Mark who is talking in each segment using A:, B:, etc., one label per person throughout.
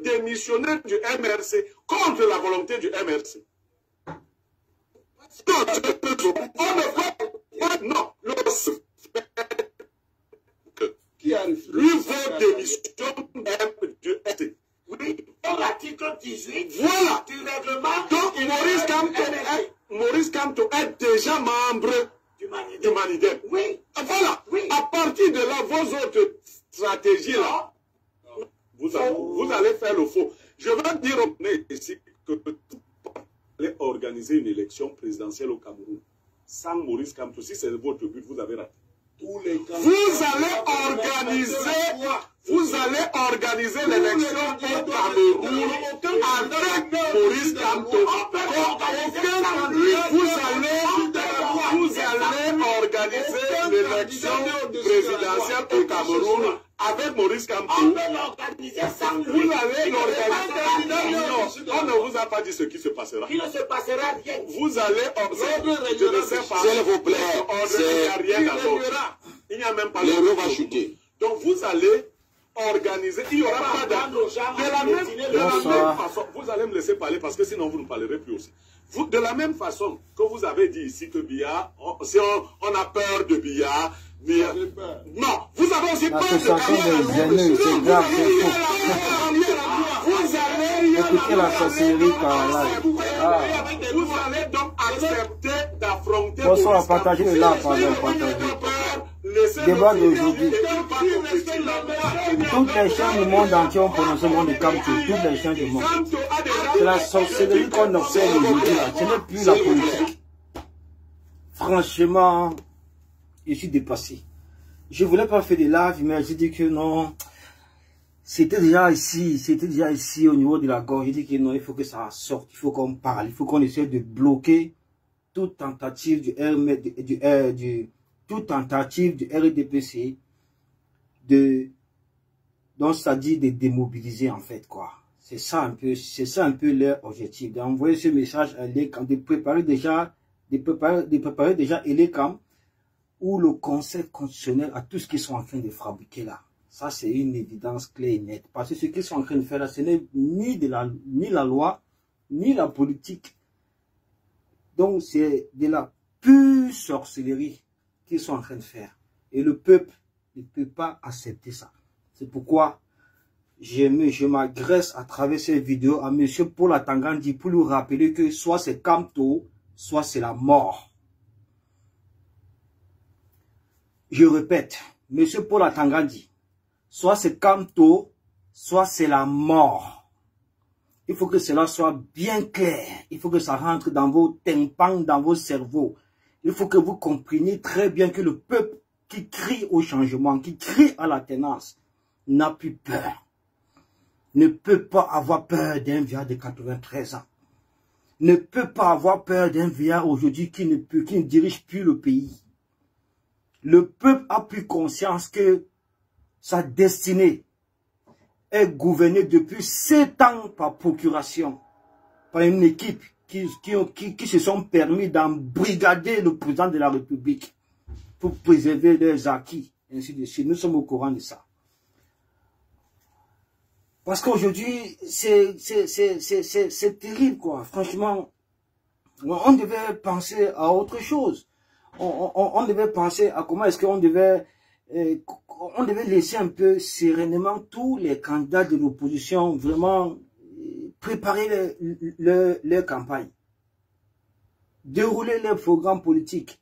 A: démissionner du MRC contre la volonté du MRC. Non, qui a lui vaut démission du MRC.
B: Oui, dans l'article 18
A: voilà.
B: Du règlement.
A: Donc Maurice Kamto est déjà membre du Manidem.
B: Oui.
A: Voilà. Oui. À partir de là, vos autres stratégies là, vous allez faire le faux. Je vais dire ici que vous allez organiser une élection présidentielle au Cameroun sans Maurice Kamto. Si c'est votre but, vous avez raté. Vous allez organiser l'élection au Cameroun avec Maurice Kamto. Vous allez organiser l'élection présidentielle au Cameroun avec Maurice Kamto.
B: On peut l'organiser sans lui.
A: Vous allez l'organiser. Non, on ne vous a pas dit ce qui se passera.
B: Il ne se passera rien.
A: Vous allez observer. Je ne sais pas.
C: S'il vous plaît.
A: Il n'y a même pas
C: l'euro va chuter.
A: Donc vous allez organiser. Il n'y aura pas de la même façon. Vous allez me laisser parler parce que sinon vous ne parlerez plus aussi. De la même façon que vous avez dit ici que Biya, si on a peur de Biya, non, vous avez aussi peur de Biya.
D: C'est grave, c'est faux.
A: Vous allez
D: écouter la sorcellerie par là.
A: Vous allez donc accepter d'affronter.
D: Bonsoir, partagez le là, pardon, partagez. Débat d'aujourd'hui. Toutes les chaînes du monde entier ont prononcé le nom de Kamto. Toutes les chaînes du monde. C'est la sorcellerie qu'on observe aujourd'hui là. Ce n'est plus la politique. Franchement, je suis dépassé. Je voulais pas faire des lives, mais j'ai dit que non. C'était déjà ici au niveau de la gorge. J'ai dit que non, il faut que ça sorte. Il faut qu'on parle. Il faut qu'on essaie de bloquer toute tentative toute tentative du RDPC donc ça dit de démobiliser en fait quoi. C'est ça un peu leur objectif, d'envoyer ce message à l'ECAM, de préparer déjà l'ECAM ou le Conseil constitutionnel à tout ce qu'ils sont en train de fabriquer là. Ça c'est une évidence claire et nette. Parce que ce qu'ils sont en train de faire là, ce n'est ni la loi, ni la politique. Donc c'est de la pure sorcellerie qu'ils sont en train de faire. Et le peuple ne peut pas accepter ça. C'est pourquoi je m'agresse à travers cette vidéo à M. Paul Atangandi pour lui rappeler que soit c'est Kamto, soit c'est la mort. Je répète, M. Paul Atangandi, soit c'est Kamto, soit c'est la mort. Il faut que cela soit bien clair. Il faut que ça rentre dans vos tympans, dans vos cerveaux. Il faut que vous compreniez très bien que le peuple qui crie au changement, qui crie à l'alternance, n'a plus peur. Ne peut pas avoir peur d'un vieillard de 93 ans. Ne peut pas avoir peur d'un vieillard aujourd'hui qui ne dirige plus le pays. Le peuple a pris conscience que sa destinée est gouvernée depuis 7 ans par procuration, par une équipe qui se sont permis d'embrigader le président de la République pour préserver leurs acquis, ainsi de suite. Nous sommes au courant de ça. Parce qu'aujourd'hui, c'est terrible, quoi. Franchement, on devait penser à autre chose. On devait penser à comment est-ce qu'on devait laisser un peu sereinement tous les candidats de l'opposition vraiment préparer leur campagne, dérouler leur programme politique.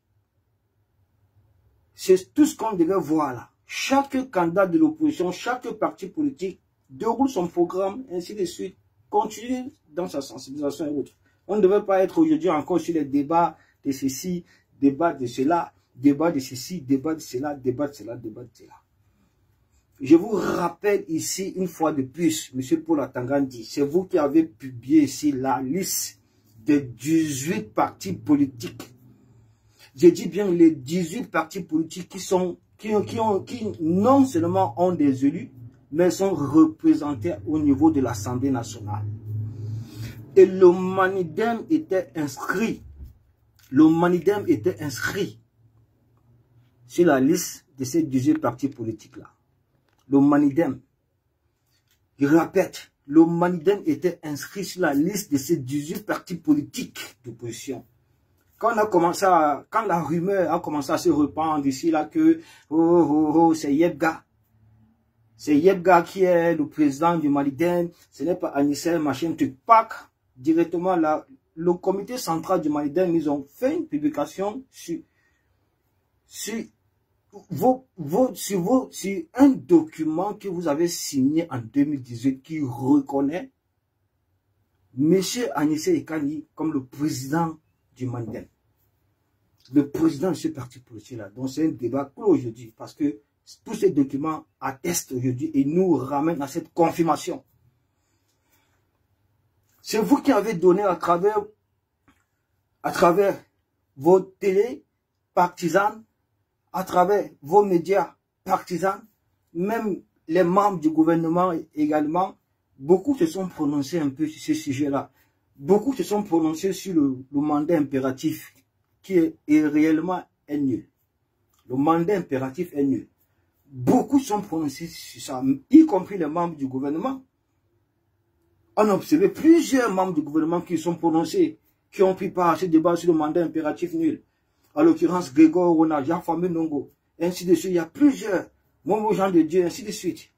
D: C'est tout ce qu'on devait voir là. Chaque candidat de l'opposition, chaque parti politique déroule son programme, ainsi de suite, continue dans sa sensibilisation et autres. On ne devait pas être aujourd'hui encore sur les débats de ceci, débat de cela, débat de ceci, débat de cela, débat de cela, débat de cela. Je vous rappelle ici, une fois de plus, M. Paul Atangandi, c'est vous qui avez publié ici la liste des 18 partis politiques. Je dis bien les 18 partis politiques qui non seulement ont des élus, mais sont représentés au niveau de l'Assemblée nationale. Et le Manidem était inscrit. Le Manidem était inscrit sur la liste de ces 18 partis politiques-là. Le Manidem, je répète, le Maliden était inscrit sur la liste de ces 18 partis politiques d'opposition. Quand la rumeur a commencé à se répandre ici, là, que c'est Yebga. C'est Yebga qui est le président du Maliden, ce n'est pas Anissé, machin, truc, pack. Directement, là, le comité central du Maliden, ils ont fait une publication sur un document que vous avez signé en 2018 qui reconnaît M. Anissé Ekani comme le président du Maliden. Le président de ce parti politique-là. Donc c'est un débat clos aujourd'hui parce que tous ces documents attestent aujourd'hui et nous ramènent à cette confirmation. C'est vous qui avez donné à travers vos télés partisanes, à travers vos médias partisans, même les membres du gouvernement également, beaucoup se sont prononcés un peu sur ce sujet-là. Beaucoup se sont prononcés sur le mandat impératif qui est réellement nul. Le mandat impératif est nul. Beaucoup sont prononcés sur ça, y compris les membres du gouvernement. On a observé plusieurs membres du gouvernement qui sont prononcés, qui ont pris part à ce débat sur le mandat impératif nul. À l'occurrence, Grégoire Rona, Jean-Famé Nongo, ainsi de suite. Il y a plusieurs, Momo Jean de Dieu, ainsi de suite.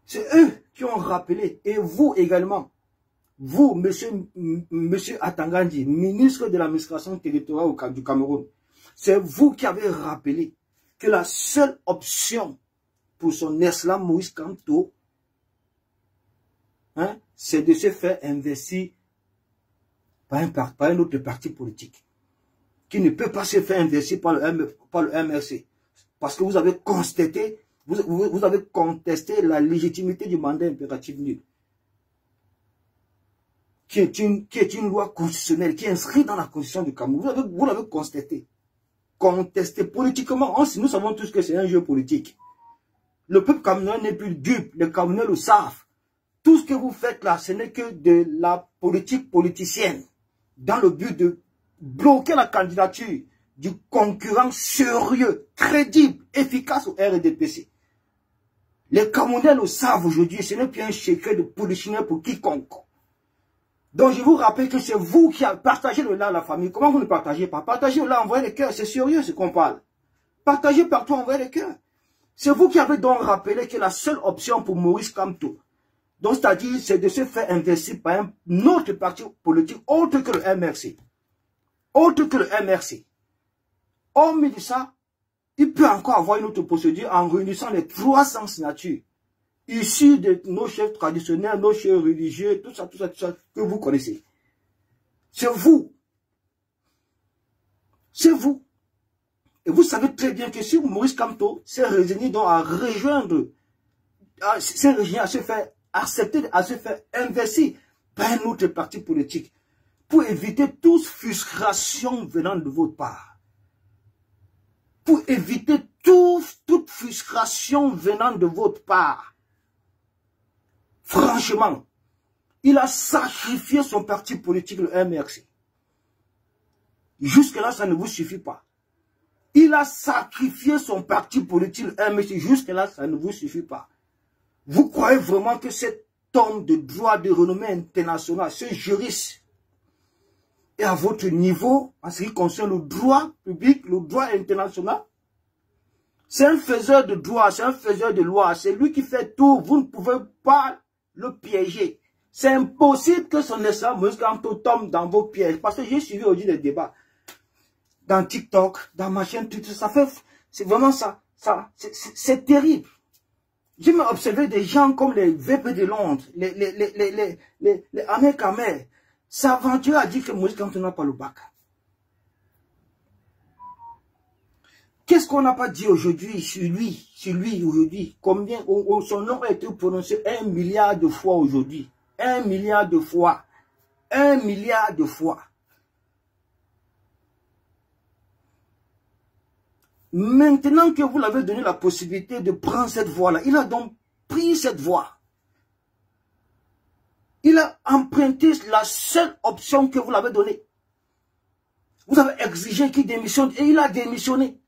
D: C'est eux qui ont rappelé, et vous également, vous, monsieur Atangandi, ministre de l'administration territoriale du Cameroun, c'est vous qui avez rappelé que la seule option pour son excellent Moïse Kamto, hein, c'est de se faire investir par un autre parti politique qui ne peut pas se faire investir par le MRC. Parce que vous avez constaté, vous avez contesté la légitimité du mandat impératif nul. Qui est une loi constitutionnelle, qui est inscrite dans la constitution du Cameroun. Vous l'avez constaté. Contesté politiquement. Nous savons tous que c'est un jeu politique. Le peuple camerounais n'est plus dupe. Les Camerounais le savent. Tout ce que vous faites là, ce n'est que de la politique politicienne. Dans le but de bloquer la candidature du concurrent sérieux, crédible, efficace au RDPC. Les Camerounais le savent aujourd'hui. Ce n'est plus un secret de polichinelle pour quiconque. Donc je vous rappelle que c'est vous qui avez partagé le lait à la famille. Comment vous ne partagez pas? Partagez le lait, envoyez les cœurs. C'est sérieux ce qu'on parle. Partagez partout, envoyez les cœurs. C'est vous qui avez donc rappelé que la seule option pour Moïse Kamto, donc c'est-à-dire c'est de se faire investir par un autre parti politique autre que le MRC. Autre que le MRC. Hormis de ça, il peut encore avoir une autre procédure en réunissant les 300 signatures. Issus de nos chefs traditionnels, nos chefs religieux, tout ça, que vous connaissez. C'est vous. C'est vous. Et vous savez très bien que si Maurice Kamto s'est résigné donc à rejoindre, à se faire accepter, à se faire investir par un autre parti politique, pour éviter toute frustration venant de votre part. Pour éviter toute frustration venant de votre part. Franchement, il a sacrifié son parti politique, le MRC. Jusque-là, ça ne vous suffit pas. Il a sacrifié son parti politique, le MRC. Jusque-là, ça ne vous suffit pas. Vous croyez vraiment que cet homme de droit de renommée internationale, ce juriste, est à votre niveau en ce qui concerne le droit public, le droit international? C'est un faiseur de droit, c'est un faiseur de loi. C'est lui qui fait tout. Vous ne pouvez pas le piéger. C'est impossible que son excellence Moïse Kamto tombe dans vos pièges. Parce que j'ai suivi aujourd'hui les débats. Dans TikTok, dans ma chaîne, tout ça fait... C'est vraiment ça. C'est terrible. J'ai même observé des gens comme les VP de Londres, les Ahmed Kamer, s'aventurer à dire que Moïse Kamto n'a pas le bac. Qu'est-ce qu'on n'a pas dit aujourd'hui sur lui aujourd'hui? Combien son nom a été prononcé 1 milliard de fois aujourd'hui? 1 milliard de fois. 1 milliard de fois. Maintenant que vous l'avez donné la possibilité de prendre cette voie-là, il a donc pris cette voie. Il a emprunté la seule option que vous l'avez donnée. Vous avez exigé qu'il démissionne et il a démissionné.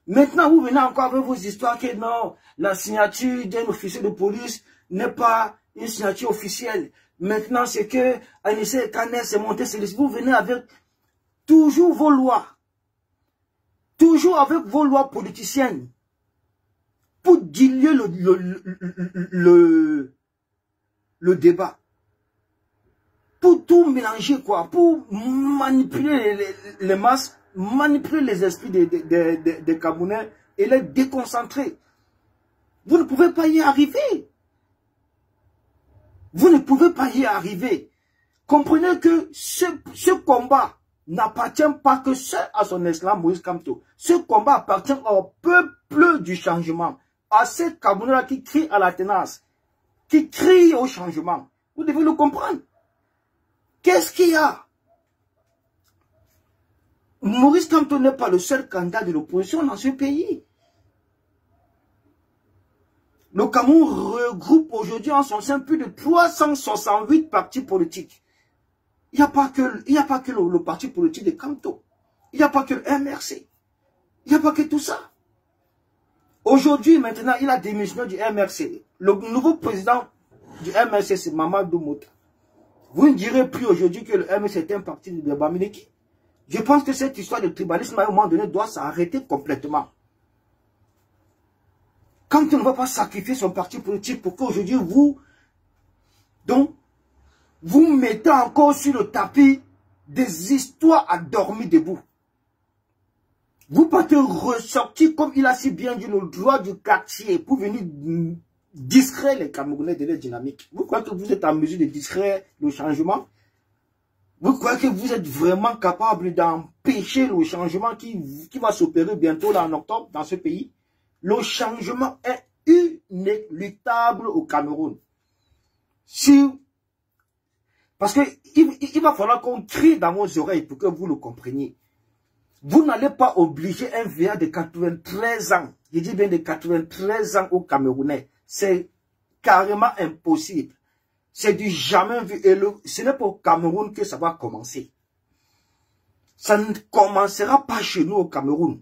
D: Maintenant, vous venez encore avec vos histoires que non, la signature d'un officier de police n'est pas une signature officielle. Maintenant, c'est que Anissé Kaner s'est monté sur les... Vous venez avec toujours vos lois. Toujours avec vos lois politiciennes. Pour diluer le débat. Pour tout mélanger, quoi. Pour manipuler les masses, manipuler les esprits des Camerounais et les déconcentrer. Vous ne pouvez pas y arriver. Vous ne pouvez pas y arriver. Comprenez que ce combat n'appartient pas que seul à son Excellence Moïse Kamto. Ce combat appartient au peuple du changement. À ces Camerounais qui crient à la tenace, qui crient au changement. Vous devez le comprendre. Qu'est-ce qu'il y a? Moïse Kamto n'est pas le seul candidat de l'opposition dans ce pays. Le Cameroun regroupe aujourd'hui en son sein plus de 368 partis politiques. Il n'y a pas que le parti politique de Kamto. Il n'y a pas que le MRC. Il n'y a pas que tout ça. Aujourd'hui, maintenant, il a démissionné du MRC. Le nouveau président du MRC, c'est Mamadou Mouta. Vous ne direz plus aujourd'hui que le MRC est un parti de Bamileki. Je pense que cette histoire de tribalisme, à un moment donné, doit s'arrêter complètement. Quand on ne va pas sacrifier son parti politique pour qu'aujourd'hui vous mettez encore sur le tapis des histoires à dormir debout. Vous partez ressortir, comme il a si bien dit, le droit du quartier pour venir distraire les Camerounais de leur dynamique. Vous croyez que vous êtes en mesure de distraire le changement? Vous croyez que vous êtes vraiment capable d'empêcher le changement qui va s'opérer bientôt là en octobre dans ce pays? Le changement est inéluctable au Cameroun. Parce qu'il va falloir qu'on crie dans vos oreilles pour que vous le compreniez. Vous n'allez pas obliger un vieillard de 93 ans, je dis bien de 93 ans au Camerounais. C'est carrément impossible. C'est du jamais vu. Et ce n'est pas au Cameroun que ça va commencer. Ça ne commencera pas chez nous au Cameroun.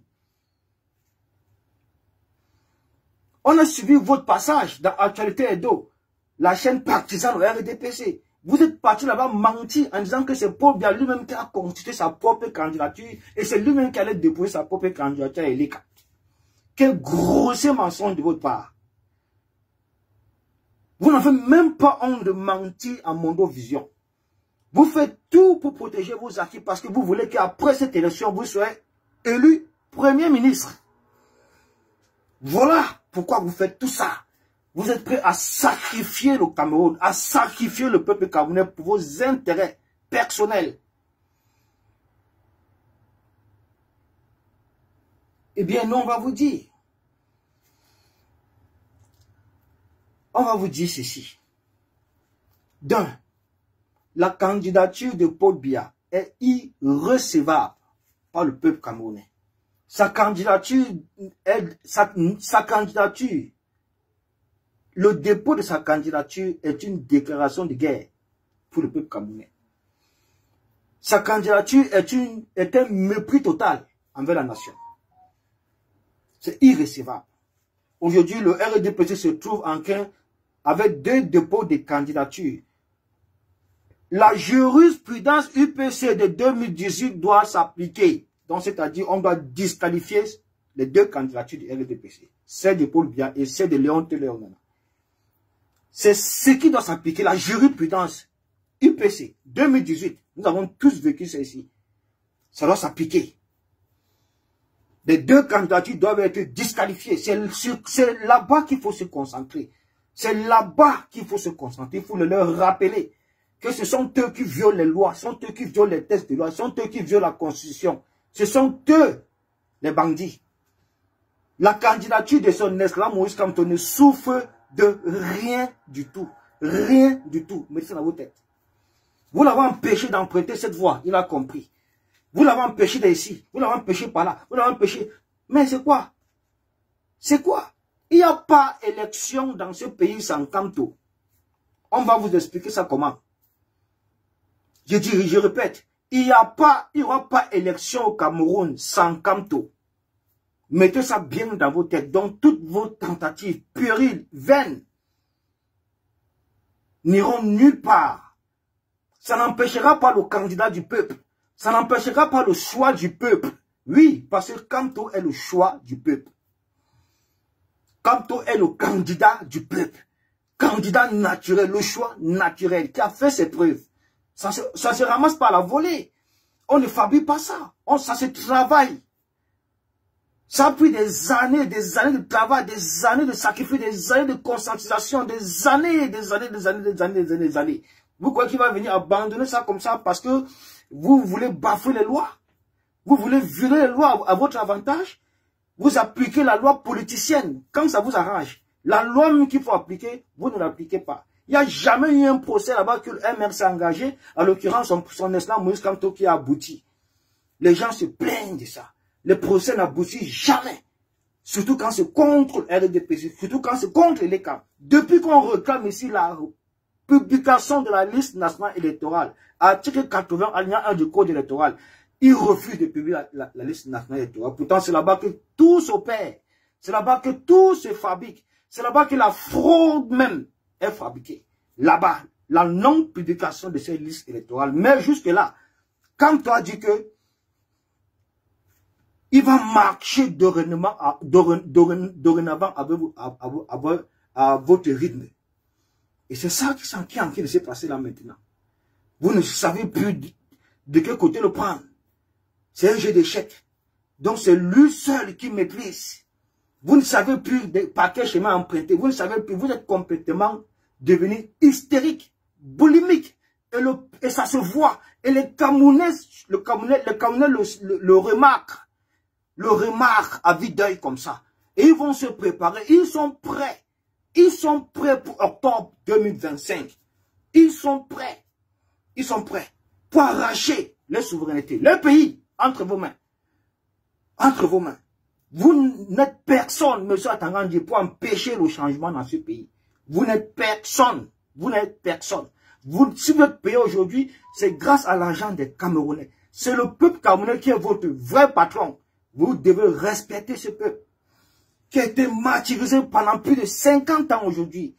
D: On a suivi votre passage dans Actualité Edo, la chaîne partisane au RDPC. Vous êtes parti là-bas mentir en disant que c'est Paul Biya lui-même qui a constitué sa propre candidature et c'est lui-même qui allait déposer sa propre candidature à Elika. Quel grossier mensonge de votre part. Vous n'avez même pas honte de mentir à Mondovision. Vous faites tout pour protéger vos acquis parce que vous voulez qu'après cette élection, vous soyez élu Premier ministre. Voilà pourquoi vous faites tout ça. Vous êtes prêts à sacrifier le Cameroun, à sacrifier le peuple camerounais pour vos intérêts personnels. Eh bien, nous, on va vous dire. On va vous dire ceci. D'un, la candidature de Paul Biya est irrecevable par le peuple camerounais. Sa candidature, le dépôt de sa candidature est une déclaration de guerre pour le peuple camerounais. Sa candidature est un mépris total envers la nation. C'est irrecevable. Aujourd'hui, le RDPC se trouve en train avec 2 dépôts de candidature. La jurisprudence UPC de 2018 doit s'appliquer. Donc, c'est-à-dire, on doit disqualifier les 2 candidatures du RDPC. Celle de Paul Biya et celle de Léon Téléonana. C'est ce qui doit s'appliquer, la jurisprudence UPC 2018. Nous avons tous vécu ça ici. Ça doit s'appliquer. Les 2 candidatures doivent être disqualifiées. C'est là-bas qu'il faut se concentrer. C'est là-bas qu'il faut se concentrer. Il faut leur rappeler que ce sont eux qui violent les lois, ce sont eux qui violent les textes de loi, ce sont eux qui violent la Constitution. Ce sont eux, les bandits. La candidature de son Excellence Moïse Kamto ne souffre de rien du tout. Rien du tout. Mettez ça dans vos têtes. Vous l'avez empêché d'emprunter cette voie, il a compris. Vous l'avez empêché d'ici, vous l'avez empêché par là, vous l'avez empêché. Mais c'est quoi? C'est quoi? Il n'y a pas élection dans ce pays sans Kamto. On va vous expliquer ça comment. Je répète, il n'y aura pas élection au Cameroun sans Kamto. Mettez ça bien dans vos têtes. Donc, toutes vos tentatives puériles, vaines, n'iront nulle part. Ça n'empêchera pas le candidat du peuple. Ça n'empêchera pas le choix du peuple. Oui, parce que Kamto est le choix du peuple. Kamto est le candidat du peuple. Candidat naturel, le choix naturel, qui a fait ses preuves. Ça se ramasse pas à la volée. On ne fabrique pas ça. Ça se travaille. Ça a pris des années de travail, des années de sacrifice, des années de conscientisation, des années. Vous croyez qu'il va venir abandonner ça comme ça parce que vous voulez bafouer les lois? Vous voulez violer les lois à votre avantage? Vous appliquez la loi politicienne quand ça vous arrange. La loi qu'il faut appliquer, vous ne l'appliquez pas. Il n'y a jamais eu un procès là-bas que le MR s'est engagé, à l'occurrence son excellent Moïse Kamto qui a abouti. Les gens se plaignent de ça. Les procès n'aboutissent jamais. Surtout quand c'est contre le RDPC, surtout quand c'est contre les camps. Depuis qu'on réclame ici la publication de la liste nationale électorale, article 80, alinéa 1 du code électoral, ils refusent de publier la liste nationale électorale. Pourtant, c'est là-bas que tout s'opère. C'est là-bas que tout se fabrique. C'est là-bas que la fraude même est fabriquée. Là-bas, la non-publication de ces listes électorales. Mais jusque-là, quand tu as dit que il va marcher dorénavant à votre rythme. Et c'est ça qui est en train de se passer là maintenant. Vous ne savez plus de quel côté le prendre. C'est un jeu d'échecs. Donc c'est lui seul qui maîtrise. Vous ne savez plus par quel chemin emprunter. Vous ne savez plus. Vous êtes complètement devenu hystérique, boulimique. Et ça se voit. Et les Camerounais le remarquent. Le remarquent à vue d'œil comme ça. Et ils vont se préparer. Ils sont prêts. Ils sont prêts pour octobre 2025. Ils sont prêts. Ils sont prêts pour arracher les souverainetés. Le pays, entre vos mains. Entre vos mains. Vous n'êtes personne, M. Atangandi, pour empêcher le changement dans ce pays. Vous n'êtes personne. Vous n'êtes personne. Si votre pays aujourd'hui, c'est grâce à l'argent des Camerounais. C'est le peuple camerounais qui est votre vrai patron. Vous devez respecter ce peuple qui a été martyrisé pendant plus de 50 ans aujourd'hui,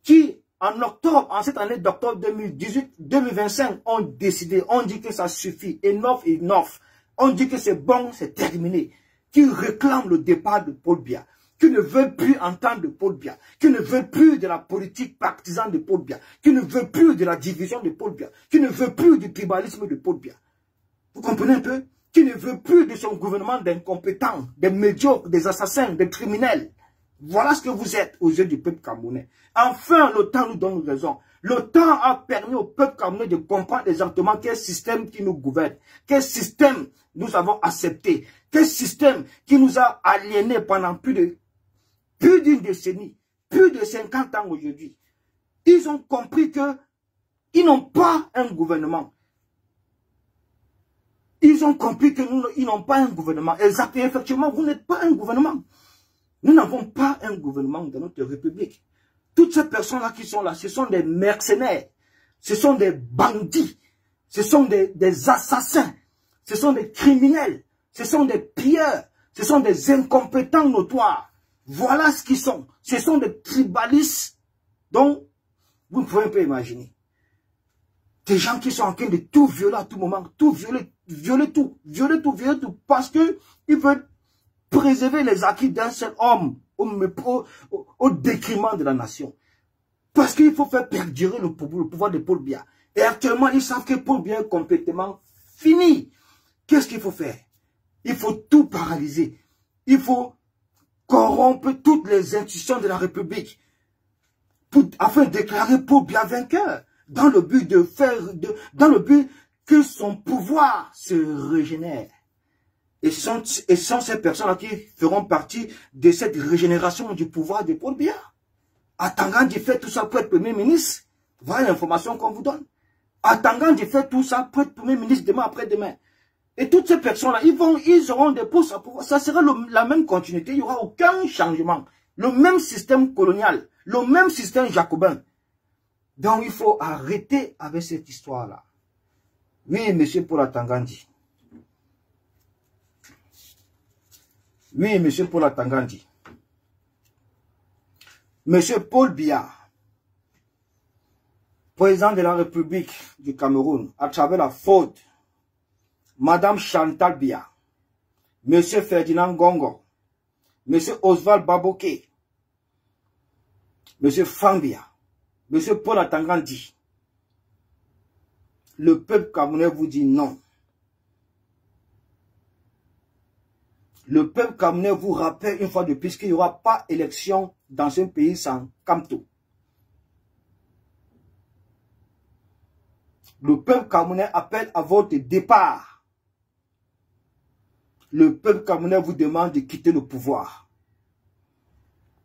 D: qui en octobre, en cette année d'octobre 2025, ont décidé, on dit que ça suffit, enough, enough. On dit que c'est bon, c'est terminé. Qui réclament le départ de Paul Biya, qui ne veut plus entendre de Paul Biya, qui ne veut plus de la politique partisane de Paul Biya, qui ne veut plus de la division de Paul Biya, qui ne veut plus du tribalisme de Paul Biya. Vous comprenez un peu? Qui ne veut plus de son gouvernement d'incompétents, des médiocres, des assassins, des criminels. Voilà ce que vous êtes aux yeux du peuple camerounais. Enfin, le temps nous donne raison. Le temps a permis au peuple camerounais de comprendre exactement quel système qui nous gouverne, quel système nous avons accepté, quel système qui nous a aliénés pendant plus d'une décennie, plus de 50 ans aujourd'hui. Ils ont compris qu'ils n'ont pas un gouvernement. Ils ont compris qu'ils n'ont pas un gouvernement. Exactement, effectivement, vous n'êtes pas un gouvernement. Nous n'avons pas un gouvernement dans notre République. Toutes ces personnes-là qui sont là, ce sont des mercenaires. Ce sont des bandits. Ce sont des assassins. Ce sont des criminels. Ce sont des pilleurs. Ce sont des incompétents notoires. Voilà ce qu'ils sont. Ce sont des tribalistes dont vous ne pouvez pas imaginer. Des gens qui sont en train de tout violer à tout moment. Tout violer tout, parce que ils veulent préserver les acquis d'un seul homme au détriment de la nation. Parce qu'il faut faire perdurer le pouvoir de Paul Biya. Et actuellement, ils savent que Paul Biya est complètement fini. Qu'est-ce qu'il faut faire? Il faut tout paralyser. Il faut corrompre toutes les institutions de la République afin de déclarer Paul Biya vainqueur. Dans le but que son pouvoir se régénère. Et ce sont ces personnes-là qui feront partie de cette régénération du pouvoir de Paul Biya. Atangandi fait tout ça pour être Premier ministre. Voilà l'information qu'on vous donne. Atangandi fait tout ça pour être Premier ministre demain après-demain. Et toutes ces personnes-là, ils auront des postes à pouvoir. Ça sera la même continuité. Il n'y aura aucun changement. Le même système colonial. Le même système jacobin. Donc il faut arrêter avec cette histoire-là. Oui, monsieur Paul Atangandi. Oui, monsieur Paul Atangandi. Monsieur Paul Biya président de la République du Cameroun, à travers la fraude, Madame Chantal Biya, Monsieur Ferdinand Gongo, Monsieur Oswald Baboké, Monsieur Fambia, Monsieur Paul Atangandi, le peuple camerounais vous dit non. Le peuple camerounais vous rappelle une fois de plus qu'il n'y aura pas élection dans un pays sans Kamto. Le peuple camerounais appelle à votre départ. Le peuple camerounais vous demande de quitter le pouvoir.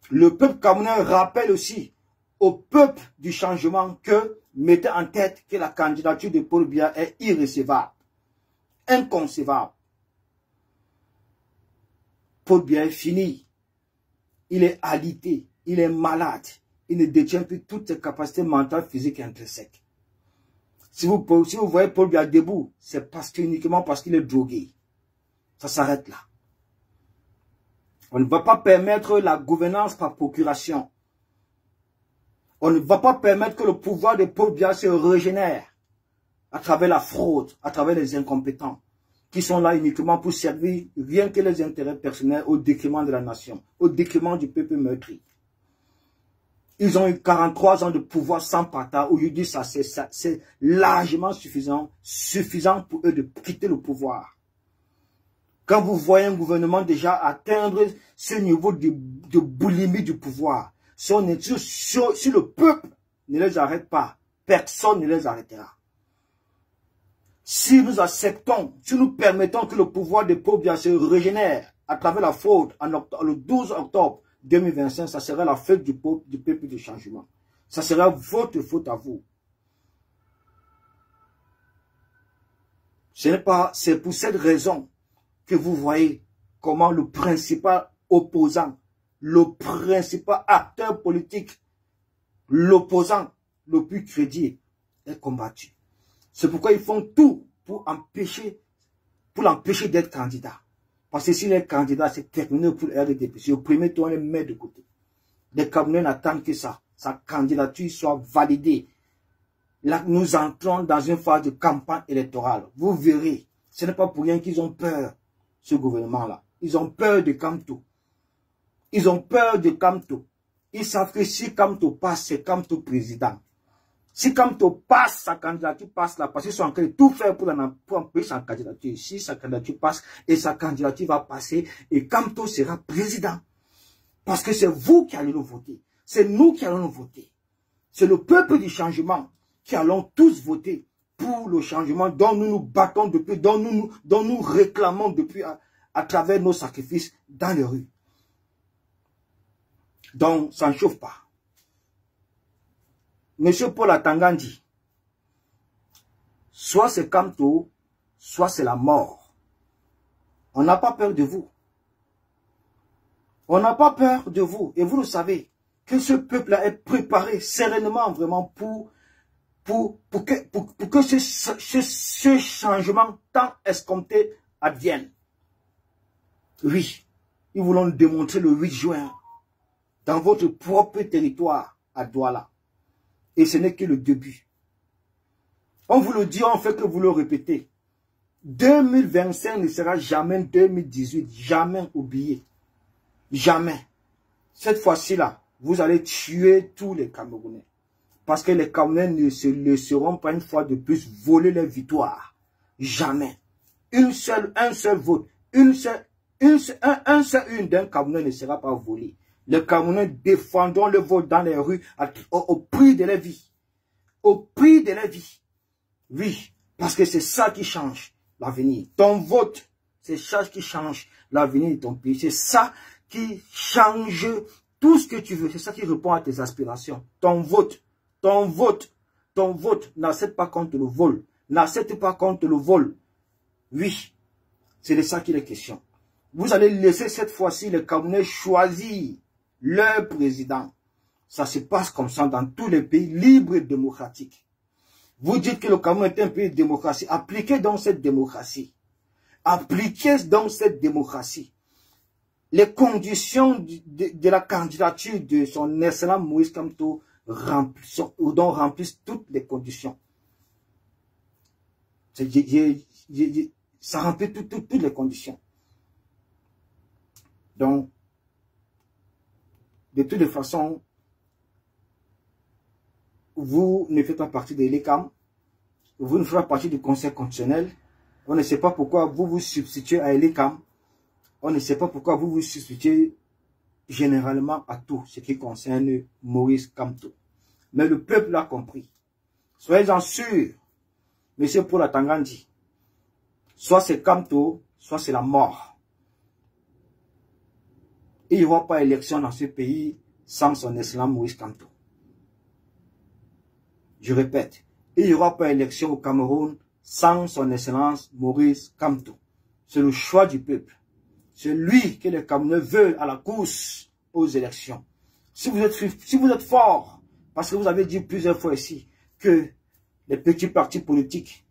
D: Le peuple camerounais rappelle aussi au peuple du changement que mettez en tête que la candidature de Paul Biya est irrécevable, inconcevable. Paul Biya est fini. Il est alité, il est malade, il ne détient plus toutes ses capacités mentales, physiques et intrinsèques. Si vous voyez Paul Biya debout, c'est uniquement parce qu'il est drogué. Ça s'arrête là. On ne va pas permettre la gouvernance par procuration. On ne va pas permettre que le pouvoir de Paul Biya se régénère à travers la fraude, à travers les incompétents qui sont là uniquement pour servir rien que les intérêts personnels au détriment de la nation, au détriment du peuple meurtri. Ils ont eu 43 ans de pouvoir sans partage. Aujourd'hui, ça c'est largement suffisant pour eux de quitter le pouvoir. Quand vous voyez un gouvernement déjà atteindre ce niveau de boulimie du pouvoir, si le peuple ne les arrête pas, personne ne les arrêtera. Si nous acceptons, si nous permettons que le pouvoir de Paul Biya se régénère à travers la fraude le 12 octobre 2025, ça sera la fête du peuple du changement. Ça sera votre faute à vous. C'est pour cette raison que vous voyez comment le principal opposant, le principal acteur politique, l'opposant le plus crédible est combattu. C'est pourquoi ils font tout pour l'empêcher d'être candidat. Parce que s'il est candidat, c'est terminé pour le RDP. Si au premier tour, on les met de côté. Les Camerounais n'attendent que ça. Sa candidature soit validée. Là, nous entrons dans une phase de campagne électorale. Vous verrez, ce n'est pas pour rien qu'ils ont peur, ce gouvernement-là. Ils ont peur de Kamto. Ils ont peur de Kamto. Ils savent que si Kamto passe, c'est Kamto président. Si Kamto passe, sa candidature passe là, parce qu'ils sont en train de tout faire pour empêcher sa candidature. Si sa candidature passe, et sa candidature va passer, et Kamto sera président. Parce que c'est vous qui allez le voter. C'est nous qui allons le voter. C'est le peuple du changement qui allons tous voter pour le changement dont nous nous battons depuis, dont nous réclamons depuis à travers nos sacrifices dans les rues. Donc, ça ne chauffe pas. Monsieur Paul Atangandi, soit c'est Kamto, soit c'est la mort. On n'a pas peur de vous. On n'a pas peur de vous. Et vous le savez, que ce peuple-là est préparé sereinement vraiment pour que ce changement tant escompté advienne. Oui, nous voulons le démontrer le 8 juin dans votre propre territoire à Douala. Et ce n'est que le début. On vous le dit, on fait que vous le répétez. 2025 ne sera jamais 2018. Jamais oublié. Jamais. Cette fois-ci-là, vous allez tuer tous les Camerounais. Parce que les Camerounais ne se laisseront pas une fois de plus voler les victoires. Jamais. Un seul vote. Un seul d'un Camerounais ne sera pas volé. Les Camerounais défendront le vote dans les rues au prix de la vie. Au prix de la vie. Oui, parce que c'est ça qui change l'avenir. Ton vote, c'est ça qui change l'avenir de ton pays. C'est ça qui change tout ce que tu veux. C'est ça qui répond à tes aspirations. Ton vote, n'accepte pas contre le vol. N'accepte pas contre le vol. Oui, c'est de ça qu'il est question. Vous allez laisser cette fois-ci les Camerounais choisir leur président. Ça se passe comme ça dans tous les pays libres et démocratiques. Vous dites que le Cameroun est un pays de démocratie. Appliquez donc cette démocratie. Appliquez donc cette démocratie. Les conditions de la candidature de son excellent Moïse Kamto remplissent toutes les conditions. Ça remplit toutes les conditions. Donc, de toutes les façons, vous ne faites pas partie de l'ECAM, vous ne faites pas partie du Conseil constitutionnel. On ne sait pas pourquoi vous vous substituez à l'ECAM. On ne sait pas pourquoi vous vous substituez généralement à tout ce qui concerne Maurice Kamto. Mais le peuple l'a compris. Soyez-en sûrs, M. Paul Atangandi, soit c'est Kamto, soit c'est la mort. Il n'y aura pas élection dans ce pays sans son excellence Maurice Kamto. Je répète, il n'y aura pas élection au Cameroun sans son excellence Maurice Kamto. C'est le choix du peuple. C'est lui que les Camerounais veulent à la course aux élections. Si vous êtes fort, parce que vous avez dit plusieurs fois ici que les petits partis politiques,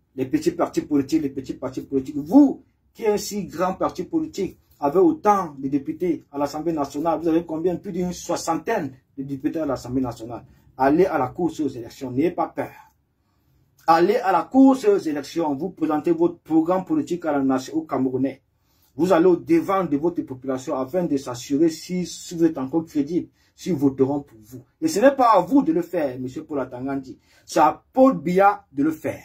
D: vous qui êtes un si grand parti politique, avez autant de députés à l'Assemblée nationale, vous avez combien? Plus d'une soixantaine de députés à l'Assemblée nationale. Allez à la course aux élections, n'ayez pas peur. Allez à la course aux élections, vous présentez votre programme politique à la nation, aux Camerounais. Vous allez au devant de votre population afin de s'assurer si vous êtes encore crédible, s'ils voteront pour vous. Et ce n'est pas à vous de le faire, M. Paul Atangandi. C'est à Paul Biya de le faire.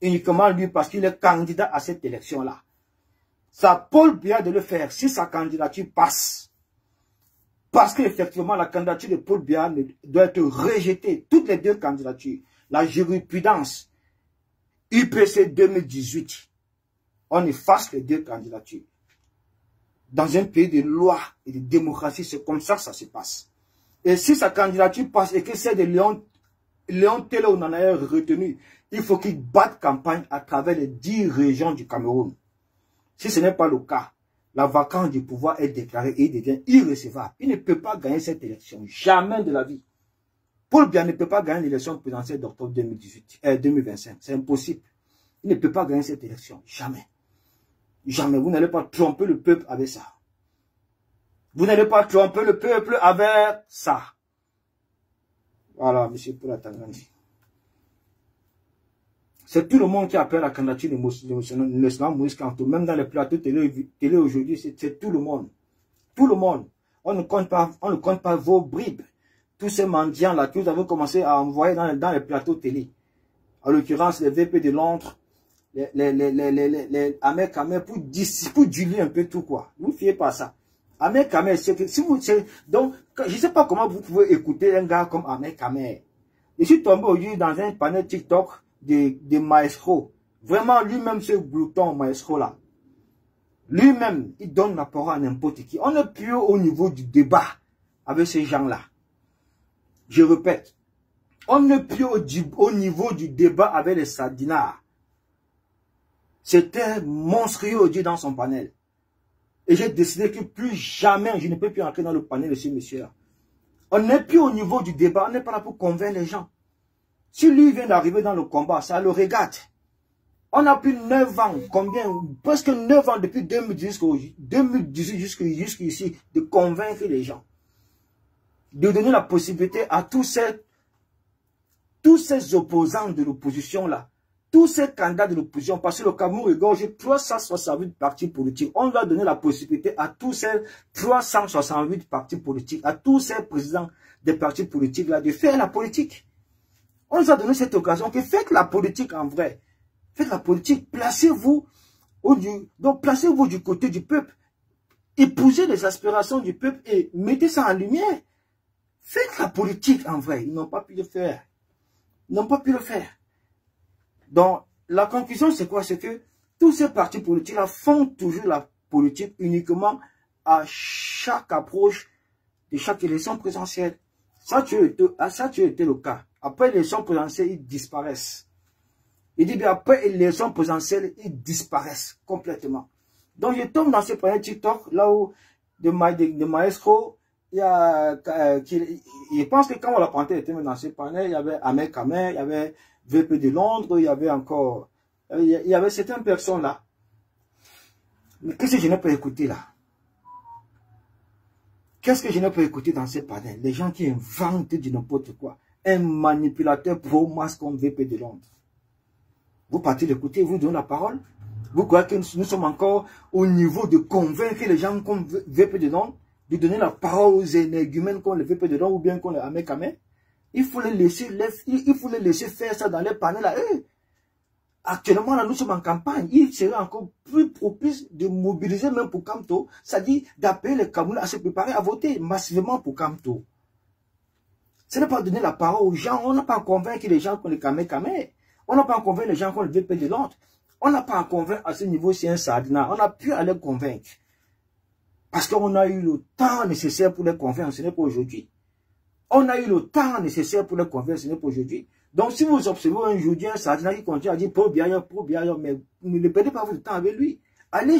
D: Uniquement lui parce qu'il est candidat à cette élection-là. C'est à Paul Biya de le faire si sa candidature passe. Parce qu'effectivement, la candidature de Paul Biya doit être rejetée. Toutes les deux candidatures. La jurisprudence UPC 2018. On efface les deux candidatures. Dans un pays de loi et de démocratie, c'est comme ça que ça se passe. Et si sa candidature passe et que c'est de Léon Télé on en a retenu, il faut qu'il batte campagne à travers les 10 régions du Cameroun. Si ce n'est pas le cas, la vacance du pouvoir est déclarée et il devient irrecevable. Il ne peut pas gagner cette élection. Jamais de la vie. Paul Biya ne peut pas gagner l'élection présidentielle d'octobre 2025. C'est impossible. Il ne peut pas gagner cette élection. Jamais. Jamais. Vous n'allez pas tromper le peuple avec ça. Vous n'allez pas tromper le peuple avec ça. Voilà, M. Paul Atangandi. C'est tout le monde qui appelle la candidature de Maurice Kamto. Même dans les plateaux télé aujourd'hui, c'est tout le monde. Tout le monde. On ne compte pas vos bribes. Tous ces mendiants-là que vous avez commencé à envoyer dans les plateaux télé. En l'occurrence, les VP de Londres, les Ahmed Kamer, pour diluer un peu tout quoi. Vous ne fiez pas à ça. Ahmed Kamer, donc, je ne sais pas comment vous pouvez écouter un gars comme Ahmed Kamer. Je suis tombé aujourd'hui dans un panel TikTok de Maestro. Vraiment, lui-même, ce glouton Maestro-là. Lui-même, il donne la parole à n'importe qui. On n'est plus au niveau du débat avec ces gens-là. Je répète, on n'est plus au niveau du débat avec les sardinards. C'était monstrueux aujourd'hui dans son panel. Et j'ai décidé que plus jamais, je ne peux plus entrer dans le panel de ce monsieur-là. On n'est plus au niveau du débat, on n'est pas là pour convaincre les gens. Si lui vient d'arriver dans le combat, ça le regarde. On a plus 9 ans, presque 9 ans depuis 2018 jusqu'ici, de convaincre les gens. De donner la possibilité à tous ces opposants de l'opposition là, tous ces candidats de l'opposition, parce que le Cameroun regorge 368 partis politiques. On doit donner la possibilité à tous ces 368 partis politiques, à tous ces présidents des partis politiques là, de faire la politique. On nous a donné cette occasion que faites la politique en vrai. Faites la politique, placez-vous du côté du peuple. Épousez les aspirations du peuple et mettez ça en lumière. Faites la politique en vrai. Ils n'ont pas pu le faire. Ils n'ont pas pu le faire. Donc, la conclusion, c'est quoi? C'est que tous ces partis politiques-là font toujours la politique uniquement à chaque approche de chaque élection présidentielle. Ça, tu été le cas. Après l'élection présidentielle, ils disparaissent. Il dit bien après l'élection présidentielle, ils disparaissent complètement. Donc, je tombe dans ce panel TikTok, là où de Maestro, il y a, je pense que quand on l'a présenté, il était dans ce panel, il y avait Ahmed Kamer, il y avait VP de Londres, il y avait encore, il y avait certaines personnes là. Mais qu'est-ce que je n'ai pas écouté là? Qu'est-ce que je n'ai pas écouté dans ce panel? Les gens qui inventent du n'importe quoi. un manipulateur pro-masse comme VP de Londres. Vous partez d'écouter, vous donnez la parole. Vous croyez que nous sommes encore au niveau de convaincre les gens comme VP de Londres, de donner la parole aux énergumènes comme le VP de Londres ou bien comme le Amekame? Il faut les laisser faire ça dans les panels à eux. Actuellement, là, nous sommes en campagne. Il serait encore plus propice de mobiliser même pour Kamto, c'est-à-dire d'appeler les Camerounais à se préparer à voter massivement pour Kamto. Ce n'est pas donner la parole aux gens. On n'a pas convaincu les gens qu'on est Kame. On n'a pas convaincu les gens qu'on est VP de Londres. On n'a pas convaincu à ce niveau si un Sadina. On a pu aller convaincre. Parce qu'on a eu le temps nécessaire pour les convaincre. Ce n'est pas aujourd'hui. On a eu le temps nécessaire pour les convaincre. Ce n'est pas aujourd'hui. Donc, si vous observez aujourd'hui un Sadina qui continue à dire pro bien, mais ne perdez pas votre temps avec lui. Allez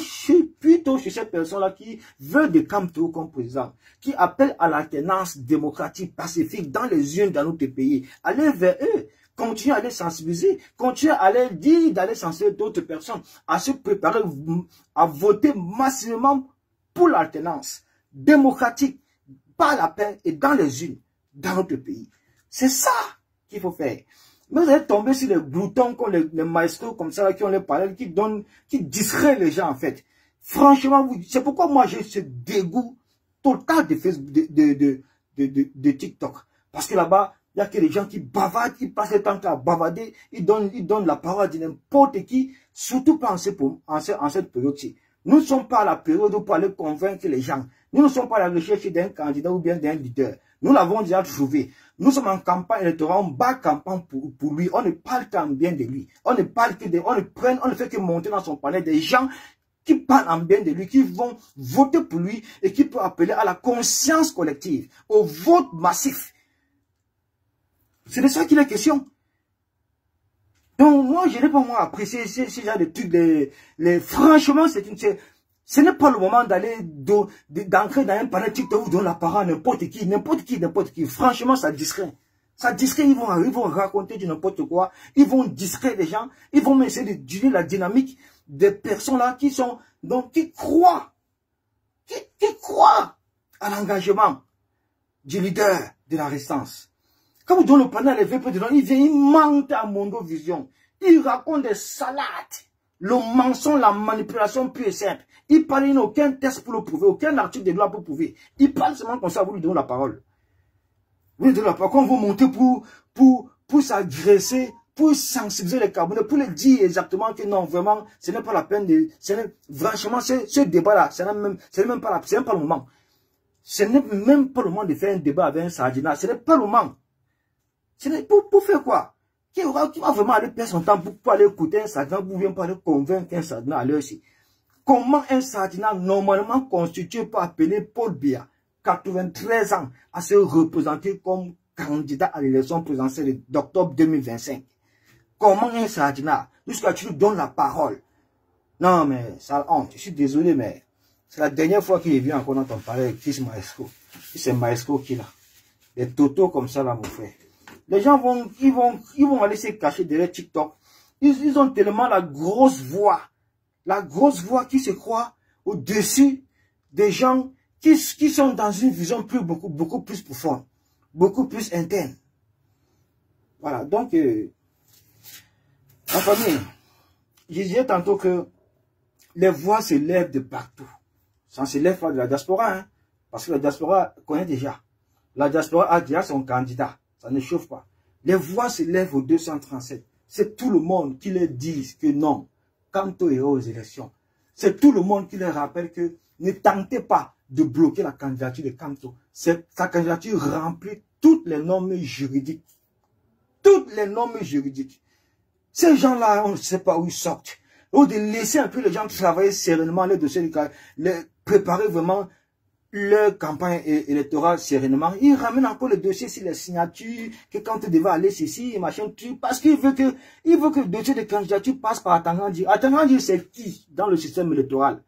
D: plutôt chez ces personnes-là qui veulent de Kamto comme président, qui appellent à l'alternance démocratique, pacifique dans les urnes dans notre pays. Allez vers eux. Continuez à les sensibiliser. Continuez à les dire d'aller sensibiliser d'autres personnes à se préparer à voter massivement pour l'alternance démocratique, par la paix et dans les urnes dans notre pays. C'est ça qu'il faut faire. Mais vous allez tomber sur les gloutons comme les maestros comme ça qui ont les paroles, qui distraient les gens en fait. Franchement, c'est pourquoi moi j'ai ce dégoût total de Facebook, de TikTok. Parce que là-bas, il n'y a que les gens qui bavardent, qui passent le temps à bavarder, ils donnent la parole à n'importe qui, surtout pas en cette période-ci. Nous ne sommes pas à la période où pour aller convaincre les gens. Nous ne sommes pas à la recherche d'un candidat ou bien d'un leader. Nous l'avons déjà trouvé. Nous sommes en campagne électorale, on bat campagne pour lui. On ne parle qu'en bien de lui. On ne fait que monter dans son palais des gens qui parlent en bien de lui, qui vont voter pour lui et qui peuvent appeler à la conscience collective, au vote massif. C'est de ça qu'il est question. Donc moi, je n'ai pas moi apprécié ce genre de trucs. Franchement, ce n'est pas le moment d'entrer dans un panel TikTok où vous donnez la parole à n'importe qui. Franchement, ça distrait. Ça distrait, ils vont raconter du n'importe quoi. Ils vont distraire les gens. Ils vont essayer de diluer la dynamique des personnes là qui croient à l'engagement du leader de la résistance. Quand vous donnez le panel à les VP de Londres, il mentent à Mondo Vision. Il raconte des salades. Le mensonge, la manipulation pure et simple. Il parle, il n'a aucun test pour le prouver, aucun article de loi pour prouver. Il parle seulement comme ça, vous lui donnez la parole. Vous lui donnez la parole, quand vous montez pour s'agresser, pour sensibiliser les Camerounais, pour leur dire exactement que non, vraiment, ce n'est pas la peine de... Franchement, ce débat-là, ce n'est même pas le moment. Ce n'est même pas le moment de faire un débat avec un Sadina. Ce n'est pas le moment. Pour faire quoi? Qui va vraiment aller perdre son temps pour aller écouter un Sadina, pour bien pas aller convaincre un Sadina à l'heure ci. Comment un Sadina normalement constitué pour appeler Paul Biya, 93 ans, à se représenter comme candidat à l'élection présidentielle d'octobre 2025? Comment un Sadina, jusqu'à tu lui donnes la parole? Non mais, ça honte, je suis désolé mais, c'est la dernière fois qu'il est venu encore dans ton palais avec Fils Maestro. C'est Maestro qui l'a. Des totos comme ça là mon frère. Les gens vont aller se cacher derrière TikTok. Ils ont tellement la grosse voix qui se croit au-dessus des gens qui sont dans une vision beaucoup plus profonde, beaucoup plus interne. Voilà, donc, en famille, je disais tantôt que les voix se lèvent de partout. Ça ne se lève pas de la diaspora, hein, parce que la diaspora connaît déjà. La diaspora a déjà son candidat. Ça ne chauffe pas. Les voix se lèvent au 237. C'est tout le monde qui leur dit que non, Kamto ira aux élections. C'est tout le monde qui leur rappelle que ne tentez pas de bloquer la candidature de Kamto. Sa candidature remplit toutes les normes juridiques. Toutes les normes juridiques. Ces gens-là, on ne sait pas où ils sortent. Ou de laisser un peu les gens travailler sereinement les dossiers, préparer vraiment leur campagne électorale sereinement. Ils ramènent encore le dossier sur les signatures, que quand tu devais aller ici, machin, parce qu'il veut que le dossier de candidature passe par Atangandi. Atangandi, c'est qui dans le système électoral?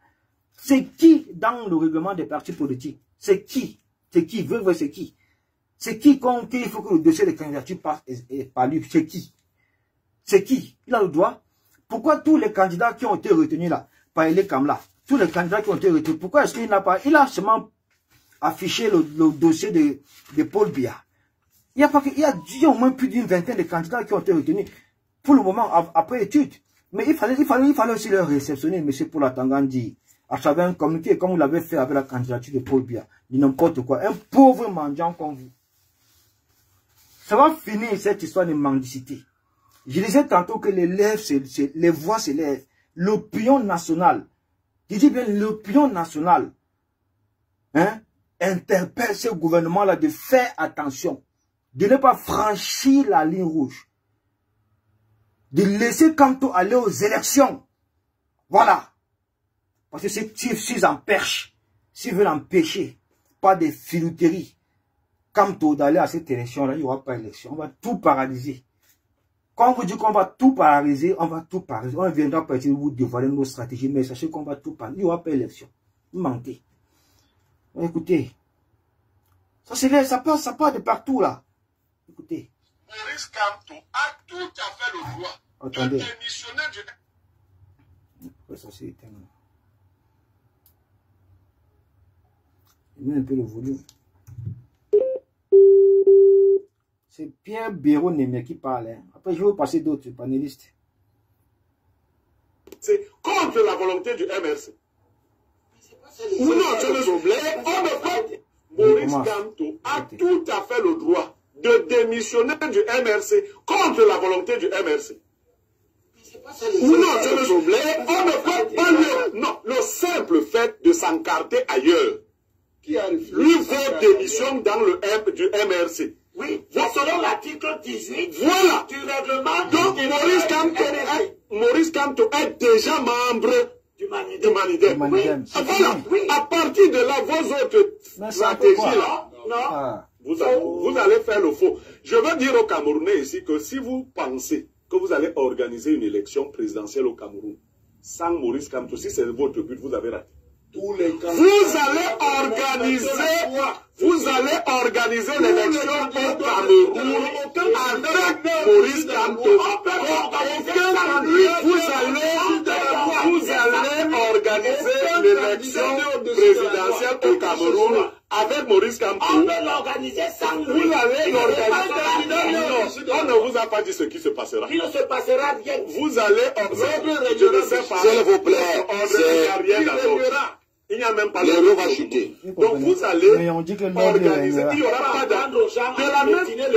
D: C'est qui dans le règlement des partis politiques? C'est qui? C'est qui? C'est qui? C'est qui qu'il faut que le dossier de candidature passe par lui? C'est qui? C'est qui? Il a le droit. Pourquoi tous les candidats qui ont été retenus là, par les Kamla, tous les candidats qui ont été retenus, pourquoi est-ce qu'il n'a pas, il a seulement affiché le dossier de Paul Biya. Il y a au moins plus d'une vingtaine de candidats qui ont été retenus pour le moment après étude. Mais il fallait aussi leur réceptionner, M. Paul Tangandji, à travers un communiqué, comme vous l'avez fait avec la candidature de Paul Biya, du n'importe quoi. Un pauvre mendiant comme vous. Ça va finir cette histoire de mendicité. Je disais tantôt que les voix s'élèvent. L'opinion nationale, je dis bien l'opinion nationale, hein, interpelle ce gouvernement-là de faire attention, de ne pas franchir la ligne rouge, de laisser Kamto aller aux élections. Voilà. Parce que s'ils en perchent, s'ils veulent empêcher, pas des filouteries, Kamto d'aller à cette élection-là, il n'y aura pas d'élection. On va tout paralyser. Quand on vous dit qu'on va tout paralyser, on va tout paralyser. On viendra peut-être vous dévoiler nos stratégies, mais sachez qu'on va tout paralyser. Il n'y aura pas d'élection. Vous mentez. Écoutez, ça part de partout là. Écoutez.
A: Maurice Kamto a tout à fait le droit de démissionner du...
D: Pourquoi ça s'est éteint? Je mets un peu le volume. C'est Pierre Béraud-Némé qui parle. Hein. Après, je vais vous passer d'autres panélistes.
A: C'est contre la volonté du MRC. Ou non, c'est le problème. On ne peut... Maurice Kamto a tout à fait le droit de démissionner du MRC contre la volonté du MRC. Ou non, c'est le problème. On ne peut pas le simple fait de s'encarter ailleurs. Lui vaut démission dans le du MRC.
B: Oui, selon l'article 18
A: voilà.
B: Du règlement.
A: Donc Maurice Kamto est déjà membre du Manidem.
B: Oui.
A: Voilà. Oui. À partir de là, vos autres stratégies là, vous allez faire le faux. Je veux dire aux Camerounais ici que si vous pensez que vous allez organiser une élection présidentielle au Cameroun sans Maurice Kamto, si c'est votre but, vous avez raté. Vous allez organiser l'élection au Cameroun avec Maurice Kamto. Vous allez organiser l'élection présidentielle au Cameroun avec Maurice Kamto.
B: On peut l'organiser sans lui.
A: Vous allez l'organiser. On ne vous a pas dit ce qui se passera.
B: Il ne se passera rien.
A: Vous allez organiser. Je ne sais pas.
C: S'il vous plaît.
A: Il n'y a même pas
C: l'euro va chuter.
A: Donc vous allez organiser. Il n'y aura pas
B: de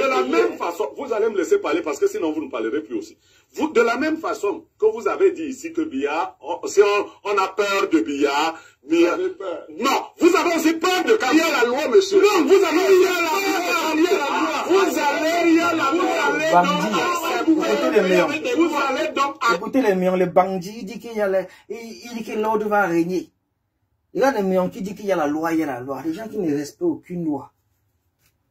A: la même façon. Vous allez me laisser parler parce que sinon vous ne parlerez plus aussi. De la même façon que vous avez dit ici que Biya, si on a peur de Biya, non, vous avez aussi peur de Kamto. Il y a la loi, monsieur. Non, vous avez
D: Vous allez donc... Écoutez les millions, les bandits, il dit que l'ordre va régner. Il y a des millions qui disent qu'il y a la loi, il y a la loi. Les gens qui ne respectent aucune loi.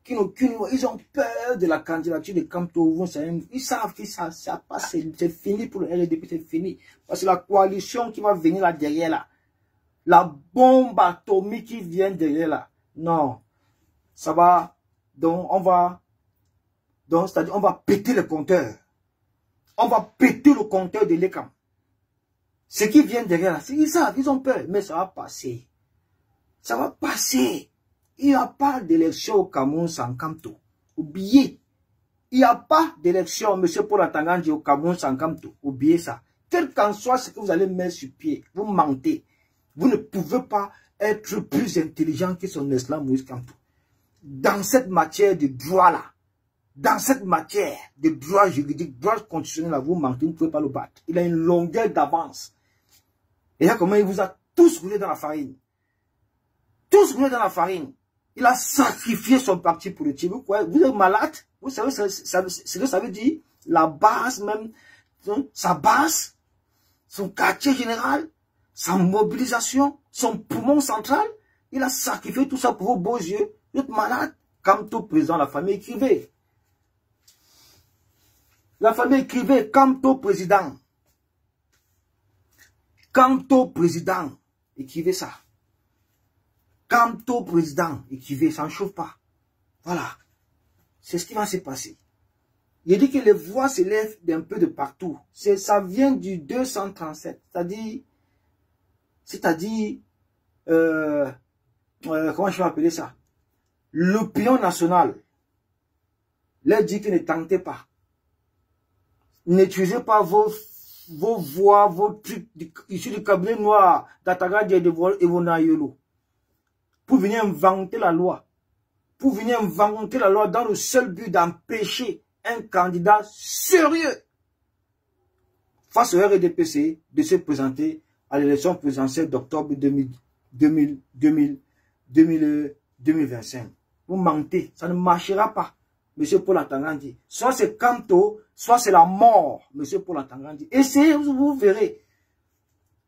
D: Qui n'ont aucune loi. Ils ont peur de la candidature de Kamto. Ils savent que ça passe. C'est fini pour le RDP, c'est fini. Parce que la coalition qui va venir là derrière là, la bombe atomique qui vient derrière là, non. Ça va, donc c'est-à-dire on va péter le compteur. On va péter le compteur de l'ECAM. Ce qui vient derrière là, ils savent, ils ont peur, mais ça va passer. Ça va passer. Il n'y a pas d'élection au Cameroun sans Kamto. Oubliez. Il n'y a pas d'élection, M. Paul Tangandji, au Cameroun sans Kamto. Oubliez ça. Quel qu'en soit ce que vous allez mettre sur pied, vous mentez. Vous ne pouvez pas être plus intelligent que son Excellence Maurice Kamto. Dans cette matière de droit là, dans cette matière de droit juridique, droit constitutionnel là, vous mentez, vous ne pouvez pas le battre. Il a une longueur d'avance. Et là, comment il vous a tous roulé dans la farine. Tous roulés dans la farine. Il a sacrifié son parti politique. Vous êtes malade. Vous savez ce que ça veut dire? La base même, sa base, son quartier général, sa mobilisation, son poumon central. Il a sacrifié tout ça pour vos beaux yeux. Vous êtes malade. Kamto président, la famille écrivait. La famille écrivait Kamto président. Kamto président. Écrivez ça. Kamto président. Écrivez, ça ne chauffe pas. Voilà. C'est ce qui va se passer. Il dit que les voix s'élèvent d'un peu de partout. Ça vient du 237. C'est-à-dire, comment je vais appeler ça? L'opinion nationale. Leur dit que ne tentez pas. N'utilisez pas vos voix, vos trucs issus du cabinet noir d'Atagadi et de Evona Yolo pour venir inventer la loi. Pour venir inventer la loi dans le seul but d'empêcher un candidat sérieux face au RDPC de se présenter à l'élection présidentielle d'octobre 2025. Vous mentez, ça ne marchera pas, monsieur Paul Atangandi. Soit c'est Kamto, soit c'est la mort, monsieur Paul Atangandi. Essayez, vous verrez.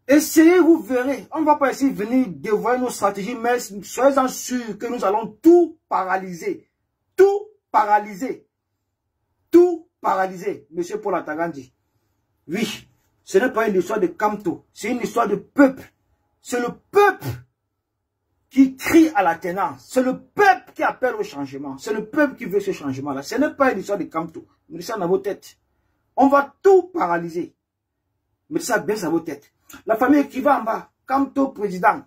D: Essayez, vous verrez. On ne va pas essayer de venir dévoiler nos stratégies, mais soyez-en sûrs que nous allons tout paralyser. Tout paralyser. Tout paralyser, monsieur Paul Atangandi. Oui, ce n'est pas une histoire de Kamto, c'est une histoire de peuple. C'est le peuple qui crie à la tenance. C'est le peuple qui appelle au changement. C'est le peuple qui veut ce changement-là. Ce n'est pas une histoire de Kamto. Mettez ça dans vos têtes. On va tout paralyser. Mettez ça bien dans vos têtes. La famille qui va en bas, Kamto président.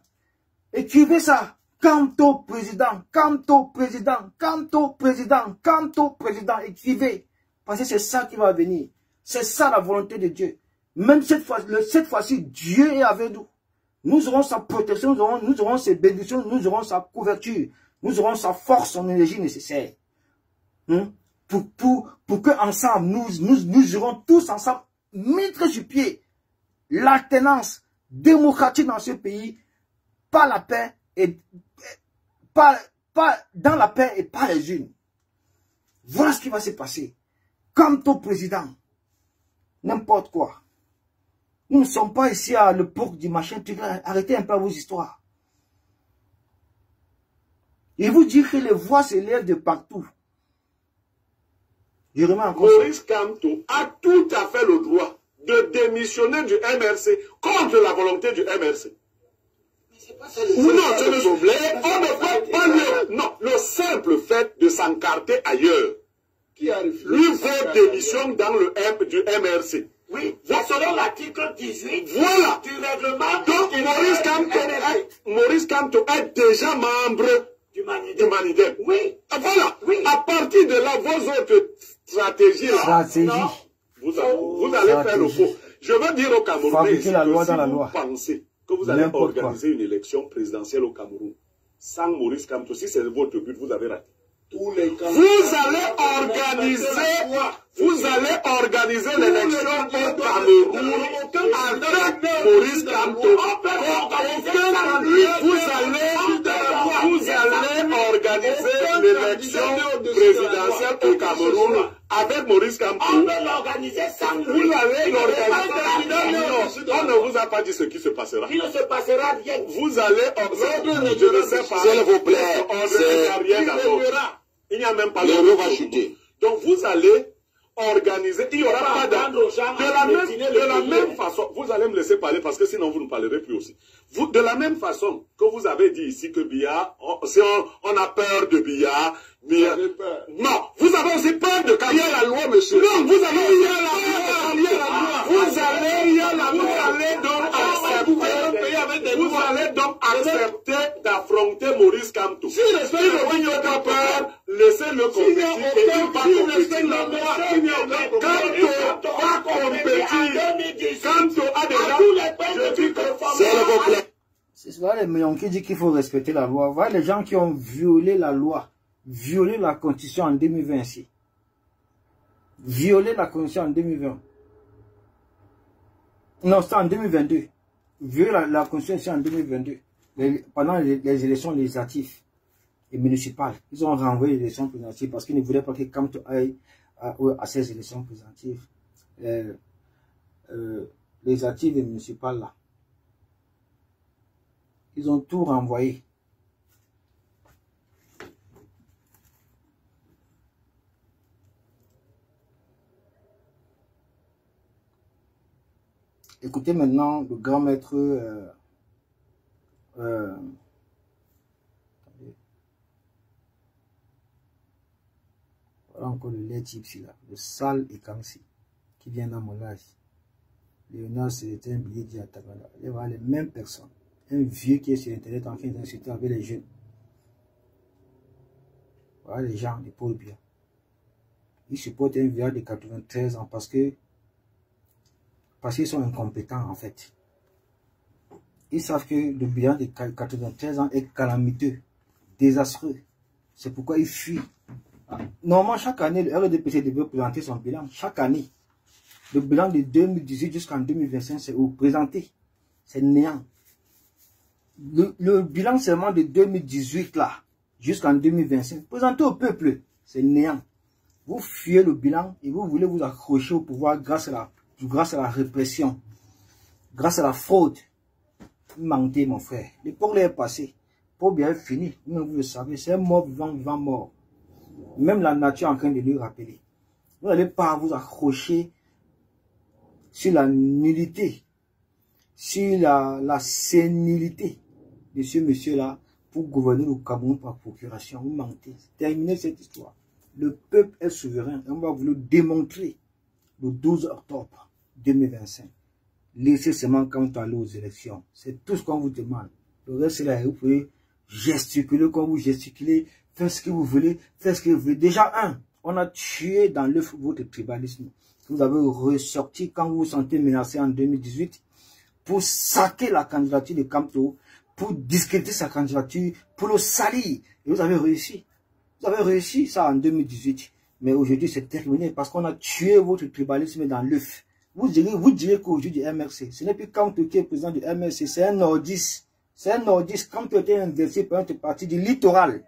D: Écrivez ça. Kamto président, Kamto président, Kamto président, Kamto président. Écrivez. Parce que c'est ça qui va venir. C'est ça la volonté de Dieu. Même cette fois-ci, Dieu est avec nous. Nous aurons sa protection, nous aurons ses bénédictions, nous aurons sa couverture, nous aurons sa force, son énergie nécessaire. Pour que ensemble, nous irons tous ensemble mettre sur pied l'alternance démocratique dans ce pays, par la paix et pas dans la paix et par les unes. Voilà ce qui va se passer. Comme ton président, n'importe quoi. Nous ne sommes pas ici à l'époque du machin. Arrêtez un peu vos histoires. Et vous dire que les voix se lèvent de partout. Je remets encore
A: Maurice Kamto a tout à fait le droit de démissionner du MRC contre la volonté du MRC. Le simple fait de s'encarter ailleurs lui vaut démission dans le du MRC.
B: Oui, selon l'article 18
A: voilà.
B: Du règlement.
A: Donc Maurice Kamto est déjà membre du Manidem.
B: Oui.
A: Voilà.
B: Oui.
A: À partir de là, vos autres stratégies là, vous allez faire le faux. Je veux dire au Camerounais ici que vous pensez que vous allez organiser une élection présidentielle au Cameroun sans Maurice Kamto, si c'est votre but, vous avez raté. Vous allez organiser l'élection au Cameroun avec Maurice Kamto. Vous allez organiser l'élection présidentielle au Cameroun avec Maurice Kamto.
B: On peut l'organiser sans lui.
A: Vous allez l'organiser. On ne vous a pas dit ce qui se passera.
B: Il ne se passera rien.
A: Vous allez organiser. Je ne sais pas.
C: S'il vous plaît.
A: Il n'y a même pas
C: l'euro va chuter.
A: Donc vous allez organiser. Il n'y aura pas de la même façon. Vous allez me laisser parler parce que sinon vous ne parlerez plus aussi. De la même façon que vous avez dit ici que Biya, si on a peur de Biya, non, vous avez aussi peur de Kamto. Il y a la loi, monsieur. Non, vous avez Vous allez donc accepter d'affronter Maurice Kamto. Si vous n'avez pas peur, laissez-le compétir. Kamto a déjà...
D: C'est voilà les millions qui disent qu'il faut respecter la loi. Voilà les gens qui ont violé la loi, violé la constitution en 2020 ici. Violé la constitution en 2020. Non, c'est en 2022. Violer la constitution en 2022. Pendant les élections législatives et municipales. Ils ont renvoyé les élections présidentielles parce qu'ils ne voulaient pas que Kamto aille à ces élections présidentielles. Législatives et municipales là. Ils ont tout renvoyé. Écoutez maintenant le grand maître voilà encore le lait ici là, le sale et Kansi qui vient dans mon âge. Léonard, c'était un billet d'Atagala. Il y a les mêmes personnes. Un vieux qui est sur internet en train d'insulter avec les jeunes. Voilà les gens, les pauvres bien. Ils supportent un village de 93 ans parce qu'ils sont incompétents en fait. Ils savent que le bilan de 93 ans est calamiteux, désastreux. C'est pourquoi ils fuient. Normalement, chaque année, le RDPC devait présenter son bilan. Chaque année. Le bilan de 2018 jusqu'en 2025, c'est présenté. C'est néant. Le bilan seulement de 2018 là, jusqu'en 2025, présenté au peuple, c'est néant. Vous fuyez le bilan et vous voulez vous accrocher au pouvoir grâce à la répression, grâce à la fraude. Vous mentez, mon frère. L'époque est passée. Pour bien finir, vous le savez, c'est un mort vivant, vivant mort. Même la nature est en train de lui rappeler. Vous n'allez pas vous accrocher sur la nullité, sur la sénilité de ce monsieur-là pour gouverner le Cameroun par procuration. Vous mentez. Terminez cette histoire. Le peuple est souverain. On va vous le démontrer le 12 octobre 2025. Laissez seulement quand on aller aux élections. C'est tout ce qu'on vous demande. Le reste, là, vous pouvez gesticuler comme vous gesticulez, faites ce que vous voulez, faites ce que vous voulez. Déjà, on a tué dans l'œuf votre tribalisme. Vous avez ressorti quand vous vous sentez menacé en 2018 pour saquer la candidature de Kamto, pour discréditer sa candidature, pour le salir. Et vous avez réussi. Vous avez réussi ça en 2018. Mais aujourd'hui, c'est terminé parce qu'on a tué votre tribalisme dans l'œuf. Vous direz qu'aujourd'hui, MRC, ce n'est plus Kamto qui est président du MRC, c'est un nordiste. C'est un nordiste. Kamto était inversé par une partie du littoral.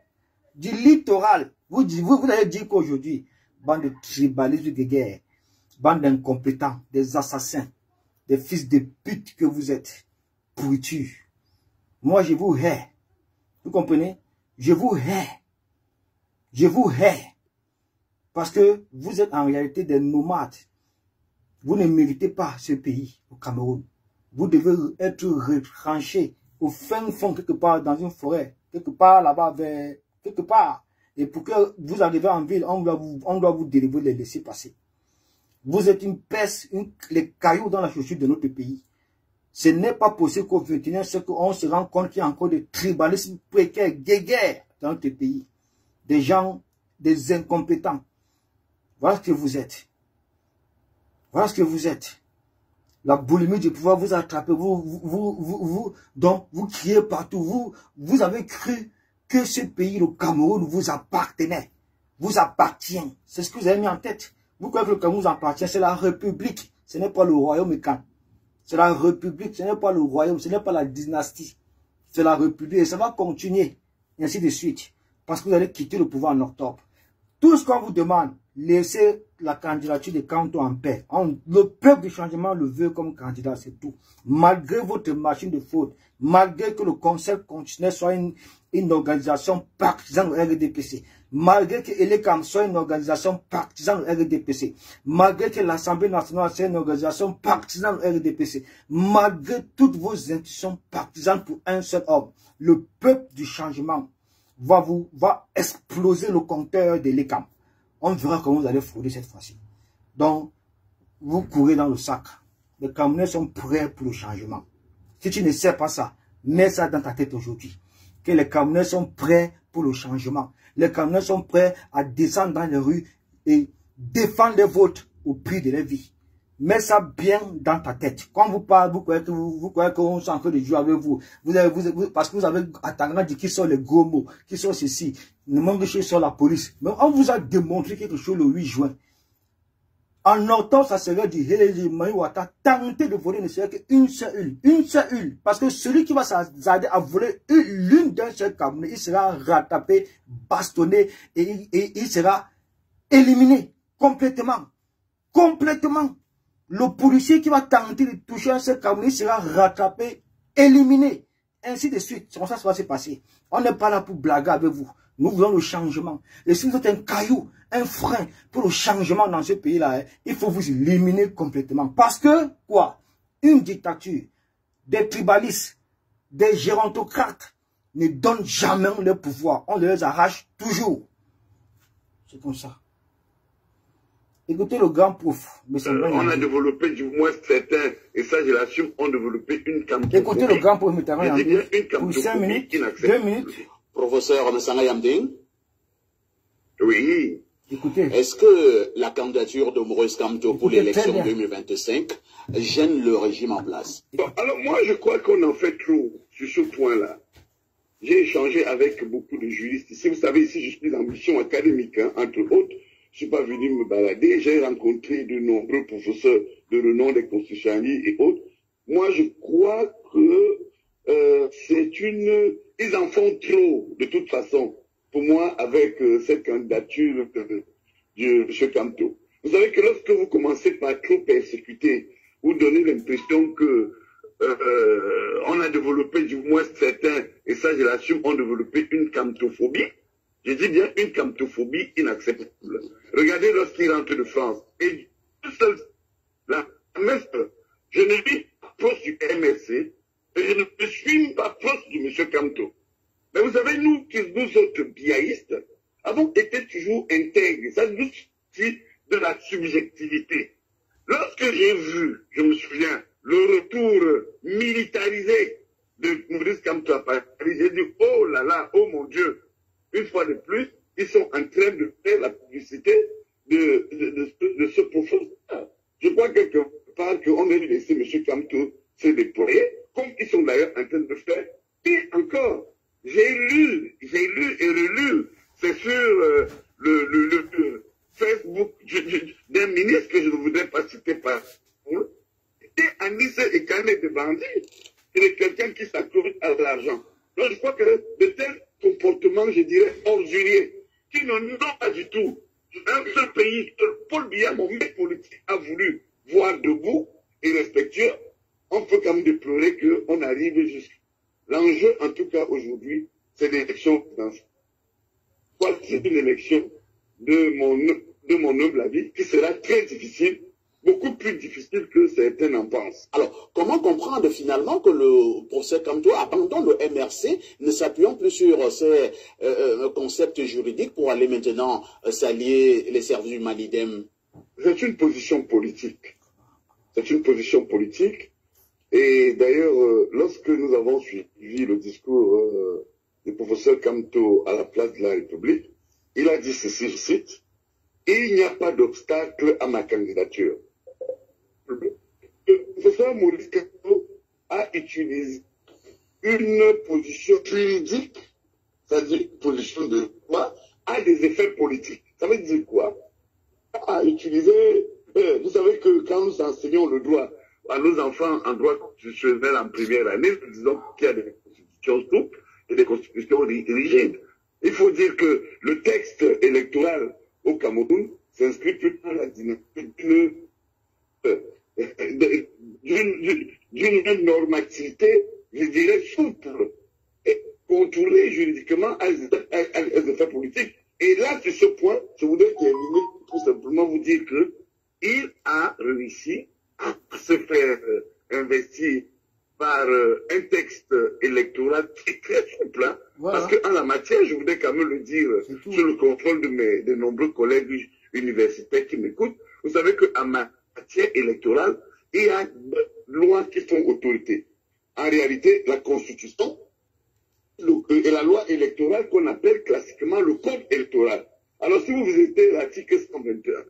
D: Du littoral. Vous allez dire qu'aujourd'hui, bande de tribalistes de guerre, bande d'incompétents, des assassins, des fils de pute que vous êtes, pourriture. Moi, je vous hais. Vous comprenez? Je vous hais. Je vous hais. Parce que vous êtes en réalité des nomades. Vous ne méritez pas ce pays, au Cameroun. Vous devez être retranchés au fin fond, quelque part dans une forêt, quelque part là-bas, quelque part. Et pour que vous arriviez en ville, on doit vous délivrer, les laisser passer. Vous êtes une peste, les cailloux dans la chaussure de notre pays. Ce n'est pas possible qu'au 21e siècle, on se rend compte qu'il y a encore des tribalismes précaires, guéguerres dans notre pays. Des gens, des incompétents. Voilà ce que vous êtes. Voilà ce que vous êtes. La boulimie du pouvoir vous attrape, donc vous criez partout. Vous avez cru que ce pays, le Cameroun, vous appartenait. Vous appartient. C'est ce que vous avez mis en tête. Vous croyez que le Cameroun vous appartient, c'est la République. Ce n'est pas le royaume Khan. C'est la République, ce n'est pas le royaume, ce n'est pas la dynastie. C'est la République et ça va continuer. Et ainsi de suite. Parce que vous allez quitter le pouvoir en octobre. Tout ce qu'on vous demande, laissez la candidature de Kamto en paix. Le peuple du changement le veut comme candidat, c'est tout. Malgré votre machine de faute, malgré que le Conseil constitutionnel soit une organisation partisane au RDPC, malgré que l'ECAM soit une organisation partisane au RDPC, malgré que l'Assemblée nationale soit une organisation partisane au RDPC, malgré toutes vos institutions partisanes pour un seul homme, le peuple du changement va exploser le compteur de l'ECAM. On verra comment vous allez frauder cette fois-ci. Donc, vous courez dans le sac. Les Camerounais sont prêts pour le changement. Si tu ne sais pas ça, mets ça dans ta tête aujourd'hui. Que les Camerounais sont prêts pour le changement. Les Camerounais sont prêts à descendre dans les rues et défendre les vôtres au prix de leur vie. Mets ça bien dans ta tête. Quand vous parlez, vous croyez qu'on est en train de jouer avec vous. Parce que vous avez attendu dit qui sont les gros mots, qui sont ceci. Ne manquez pas sur la police. Mais on vous a démontré quelque chose le 8 juin. En octobre, ça serait du Héléli Maïwata. Tenter de voler ne serait qu'une seule huile. Une seule huile. Parce que celui qui va s'attarder à voler l'une d'un seul Camerounais, il sera rattrapé, bastonné et il sera éliminé complètement. Complètement. Le policier qui va tenter de toucher un seul Camerounais sera rattrapé, éliminé. Ainsi de suite. C'est comme ça que ça va se passer. On n'est pas là pour blaguer avec vous. Nous voulons le changement. Et si vous êtes un caillou, un frein pour le changement dans ce pays-là, il faut vous éliminer complètement. Parce que, quoi? Une dictature, des tribalistes, des gérontocrates ne donnent jamais le pouvoir. On les arrache toujours. C'est comme ça. Écoutez le grand prof.
C: On a développé du moins certains, et ça je l'assume, on a développé une campagne.
D: Écoutez le grand prof Mitterrand Yandé pour 5 minutes, 2 minutes.
E: Professeur Messanga Yandé.
C: Oui.
D: Écoutez.
E: Est-ce que la candidature de Maurice Kamto pour
D: Écoutez,
E: l'élection
D: très bien.
E: 2025 gêne le régime en place?
C: Bon, alors moi, je crois qu'on en fait trop sur ce point-là. J'ai échangé avec beaucoup de juristes. Ici, vous savez, ici, je suis en mission académique, hein, entre autres. Je ne suis pas venu me balader. J'ai rencontré de nombreux professeurs de renom des constitutionnalistes et autres. Moi, je crois que c'est une... Ils en font trop, de toute façon, pour moi, avec cette candidature de M. Kamto. Vous savez que lorsque vous commencez par trop persécuter, vous donnez l'impression que on a développé, du moins certains, et ça je l'assume, ont développé une kamtophobie. Je dis bien une kamtophobie inacceptable. Regardez lorsqu'il rentre de France. Et tout seul, la messe, je ne suis pas proche du MRC, et je ne suis pas proche du M. Kamto. Mais vous savez, nous autres biaïstes, avons été toujours intègres. Ça nous suffit de la subjectivité. Lorsque j'ai vu, je me souviens, le retour militarisé de Maurice Kamto à Paris, j'ai dit, oh là là, oh mon Dieu, une fois de plus, ils sont en train de faire la publicité de ce professeur. Je crois quelque part qu'on a dû laisser M. Kamto se déployer, comme ils sont d'ailleurs en train de faire. Et encore, j'ai lu et relu, c'est sur le Facebook d'un ministre que je ne voudrais pas citer par et Anis et Canet de bandits, c'est quelqu'un qui s'accroche à l'argent. Donc je crois que de tels comportements, je dirais, orduriers, qui n'ont pas du tout. Un seul pays, Paul Biya, mon mec politique, a voulu voir debout et respectueux, on peut quand même déplorer qu'on arrive jusqu'à. L'enjeu, en tout cas aujourd'hui, c'est l'élection présidentielle. C'est une élection de mon humble avis, qui sera très difficile, beaucoup plus difficile que certains en pensent.
E: Alors, comment comprendre finalement que le professeur Kamto abandonne le MRC, ne s'appuyant plus sur ces concepts juridiques pour aller maintenant s'allier les services du Malidem?
C: C'est une position politique. C'est une position politique. Et d'ailleurs, lorsque nous avons suivi le discours du professeur Kamto à la place de la République, il a dit ceci, je cite, « Il n'y a pas d'obstacle à ma candidature. » Le professeur Maurice Kamto a utilisé une position juridique, c'est-à-dire une position de loi, a des effets politiques. Ça veut dire quoi? A utilisé, vous savez que quand nous enseignons le droit à nos enfants en droit constitutionnel en première année, nous disons qu'il y a des constitutions souples et des constitutions rigides. Il faut dire que le texte électoral au Cameroun s'inscrit plutôt dans la dynamique d'une normativité, je dirais, souple et contrôlée juridiquement à des effets politiques. Et là, sur ce point, je voudrais terminer tout simplement vous dire que il a réussi à se faire investir par un texte électoral très souple, hein, voilà. Parce qu'en la matière, je voudrais quand même le dire, sous le contrôle de nombreux collègues universitaires qui m'écoutent, vous savez qu'en matière électorale, il y a deux lois qui font autorité. En réalité, la Constitution et la loi électorale qu'on appelle classiquement le Code électoral. Alors, si vous visitez l'article 121,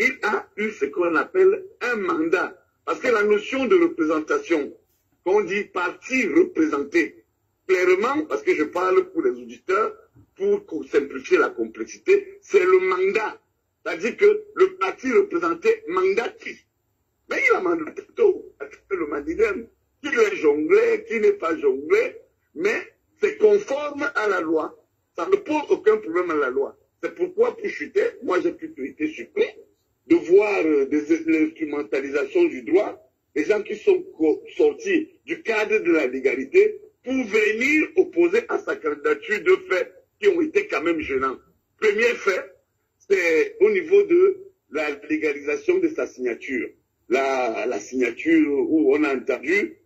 C: il a eu ce qu'on appelle un mandat. Parce que la notion de représentation, qu'on dit parti représenté, clairement, parce que je parle pour les auditeurs, pour simplifier la complexité, c'est le mandat. C'est-à-dire que le parti représenté mandate qui? Mais il a mandaté tout, le Malidem, qui est jonglé, qui n'est pas jonglé, mais c'est conforme à la loi. Ça ne pose aucun problème à la loi. C'est pourquoi, pour chuter, moi j'ai plutôt été surpris de voir l'instrumentalisation du droit, les gens qui sont sortis du cadre de la légalité pour venir opposer à sa candidature de faits qui ont été quand même gênants. Premier fait, c'est au niveau de la légalisation de sa signature. La signature où on a entendu,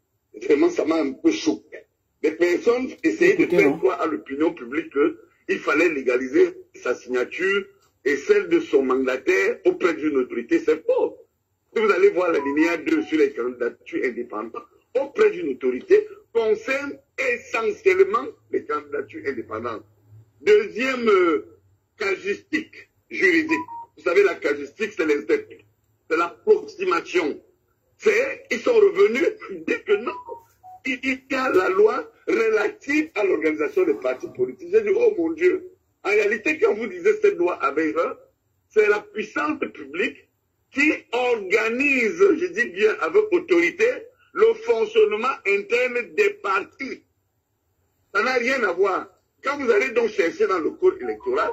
C: vraiment ça m'a un peu choqué. Des personnes essayaient de faire croire à l'opinion publique qu'il fallait légaliser sa signature et celle de son mandataire auprès d'une autorité. C'est faux. Si vous allez voir la linéa 2 sur les candidatures indépendantes, auprès d'une autorité, concerne essentiellement les candidatures indépendantes. Deuxième casuistique, juridique. Vous savez, la casuistique, c'est l'esthétique. C'est l'approximation. Ils sont revenus, ils disent que non. Il y a la loi relative à l'organisation des partis politiques. J'ai dit, oh mon Dieu. En réalité, quand vous disiez cette loi avait erreur, c'est la puissance publique qui organise, je dis bien avec autorité, le fonctionnement interne des partis. Ça n'a rien à voir. Quand vous allez donc chercher dans le code électoral,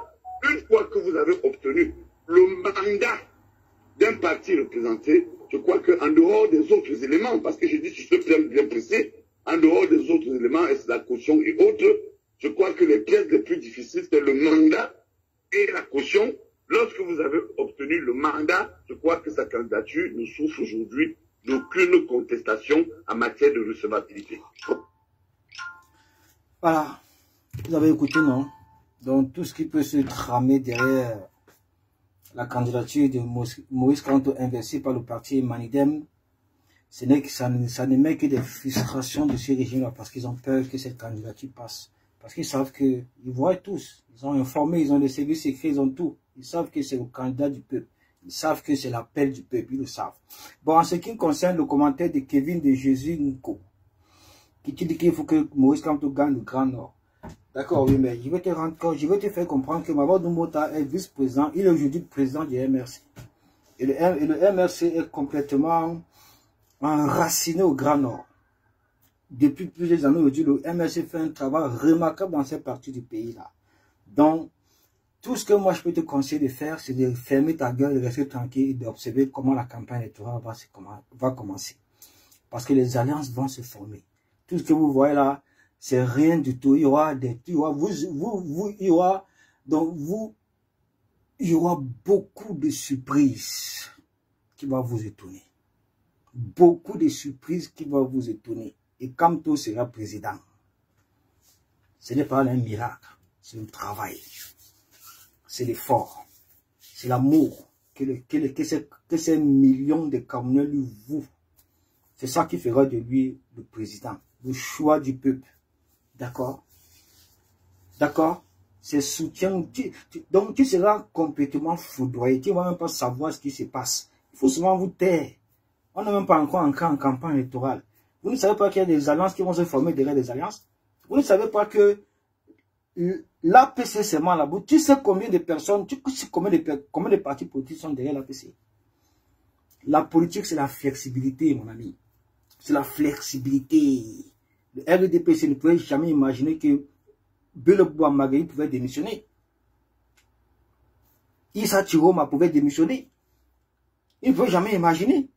C: une fois que vous avez obtenu le mandat d'un parti représenté, je crois qu'en dehors des autres éléments, parce que je dis, si je suis bien précis, en dehors des autres éléments, et c'est la caution et autres, je crois que les pièces les plus difficiles, c'est le mandat et la caution. Lorsque vous avez obtenu le mandat, je crois que sa candidature ne souffre aujourd'hui d'aucune contestation en matière de recevabilité.
D: Voilà. Vous avez écouté, non? Donc, tout ce qui peut se tramer derrière la candidature de Moïse Karanto inversée par le parti Manidem, ça ne met que des frustrations de ce régime-là parce qu'ils ont peur que cette candidature passe. Parce qu'ils savent qu'ils voient tous. Ils ont informé, ils ont des services secrets, ils ont tout. Ils savent que c'est le candidat du peuple. Ils savent que c'est l'appel du peuple, ils le savent. Bon, en ce qui concerne le commentaire de Kevin de Jésus Nko, qui dit qu'il faut que Moïse Karanto gagne le Grand Nord. D'accord, oui, mais je vais te faire comprendre que Mamadou Mota est vice-président, il est aujourd'hui président du MRC. Et le MRC est complètement enraciné au Grand Nord. Depuis plusieurs années, aujourd'hui, le MRC fait un travail remarquable dans cette partie du pays-là. Donc, tout ce que moi je peux te conseiller de faire, c'est de fermer ta gueule, de rester tranquille et d'observer comment la campagne électorale va commencer. Parce que les alliances vont se former. Tout ce que vous voyez là, c'est rien du tout. Il y aura beaucoup de surprises qui vont vous étonner. Beaucoup de surprises qui vont vous étonner. Et Kamto sera président. Ce n'est pas un miracle. C'est le travail. C'est l'effort. C'est l'amour que ces millions de Camerounais lui vouent. C'est ça qui fera de lui le président. Le choix du peuple. D'accord? D'accord? C'est soutien. Donc tu seras complètement foudroyé. Tu ne vas même pas savoir ce qui se passe. Il faut souvent vous taire. On n'est même pas encore en campagne électorale. Vous ne savez pas qu'il y a des alliances qui vont se former derrière des alliances. Vous ne savez pas que l'APC seulement là-bas, tu sais combien de personnes, tu sais combien de partis politiques sont derrière l'APC. La politique, c'est la flexibilité, mon ami. C'est la flexibilité. Le RDPC ne pouvait jamais imaginer que Beleboua Magaï pouvait démissionner. Issa Chiroma pouvait démissionner. Il ne pouvait jamais imaginer.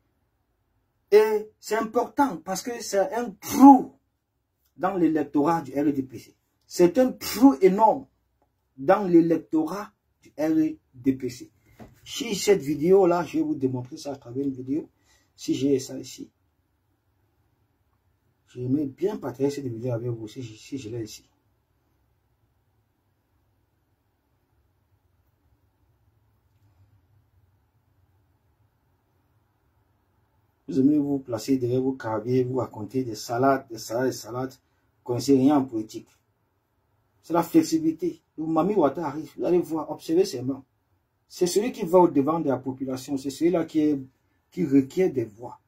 D: Et c'est important parce que c'est un trou dans l'électorat du RDPC. C'est un trou énorme dans l'électorat du RDPC. Si cette vidéo-là, je vais vous démontrer ça à travers une vidéo. Si j'ai ça ici. J'aimerais bien partager cette vidéo avec vous si je l'ai ici. Vous aimez vous placer derrière vos carrières, vous raconter des salades. Vous ne connaissez rien en politique. C'est la flexibilité. Le Mami Ouattara arrive, vous allez voir, observez ses mains. C'est celui qui va au devant de la population, c'est celui-là qui requiert des voix.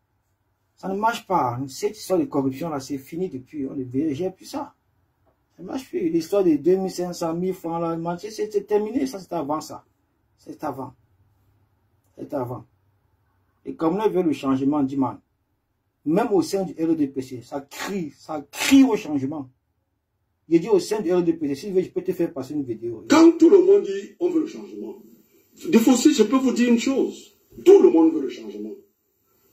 D: Ça ne marche pas. Cette histoire de corruption là, c'est fini depuis. On ne verra plus ça. Ça ne marche plus. L'histoire de 2500 000 francs là, c'est terminé. Ça, c'est avant ça. C'est avant. C'est avant. Et comme on veut le changement, dit man, même au sein du RDPC, ça crie au changement. Il dit au sein du RDPC, si je peux te faire passer une vidéo.
A: Quand tout le monde dit on veut le changement, des fois aussi, je peux vous dire une chose. Tout le monde veut le changement.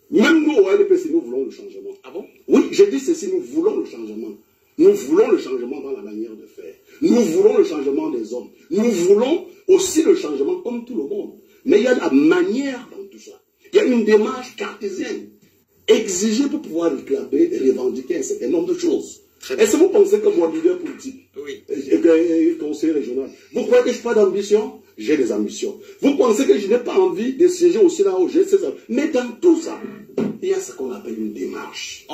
A: Même nous au RDPC, nous voulons le changement. Ah bon? Oui, je dis ceci, nous voulons le changement. Nous voulons le changement dans la manière de faire. Nous voulons le changement des hommes. Nous voulons aussi le changement comme tout le monde. Mais il y a la manière dans tout ça. Il y a une démarche cartésienne exigée pour pouvoir réclamer et revendiquer un certain nombre de choses. Est-ce que vous pensez que moi, leader politique, et conseiller régional, vous croyez que je n'ai pas d'ambition? J'ai des ambitions. Vous pensez que je n'ai pas envie de siéger aussi là où j'ai ces ambitions? Mais dans tout ça, il y a ce qu'on appelle une démarche.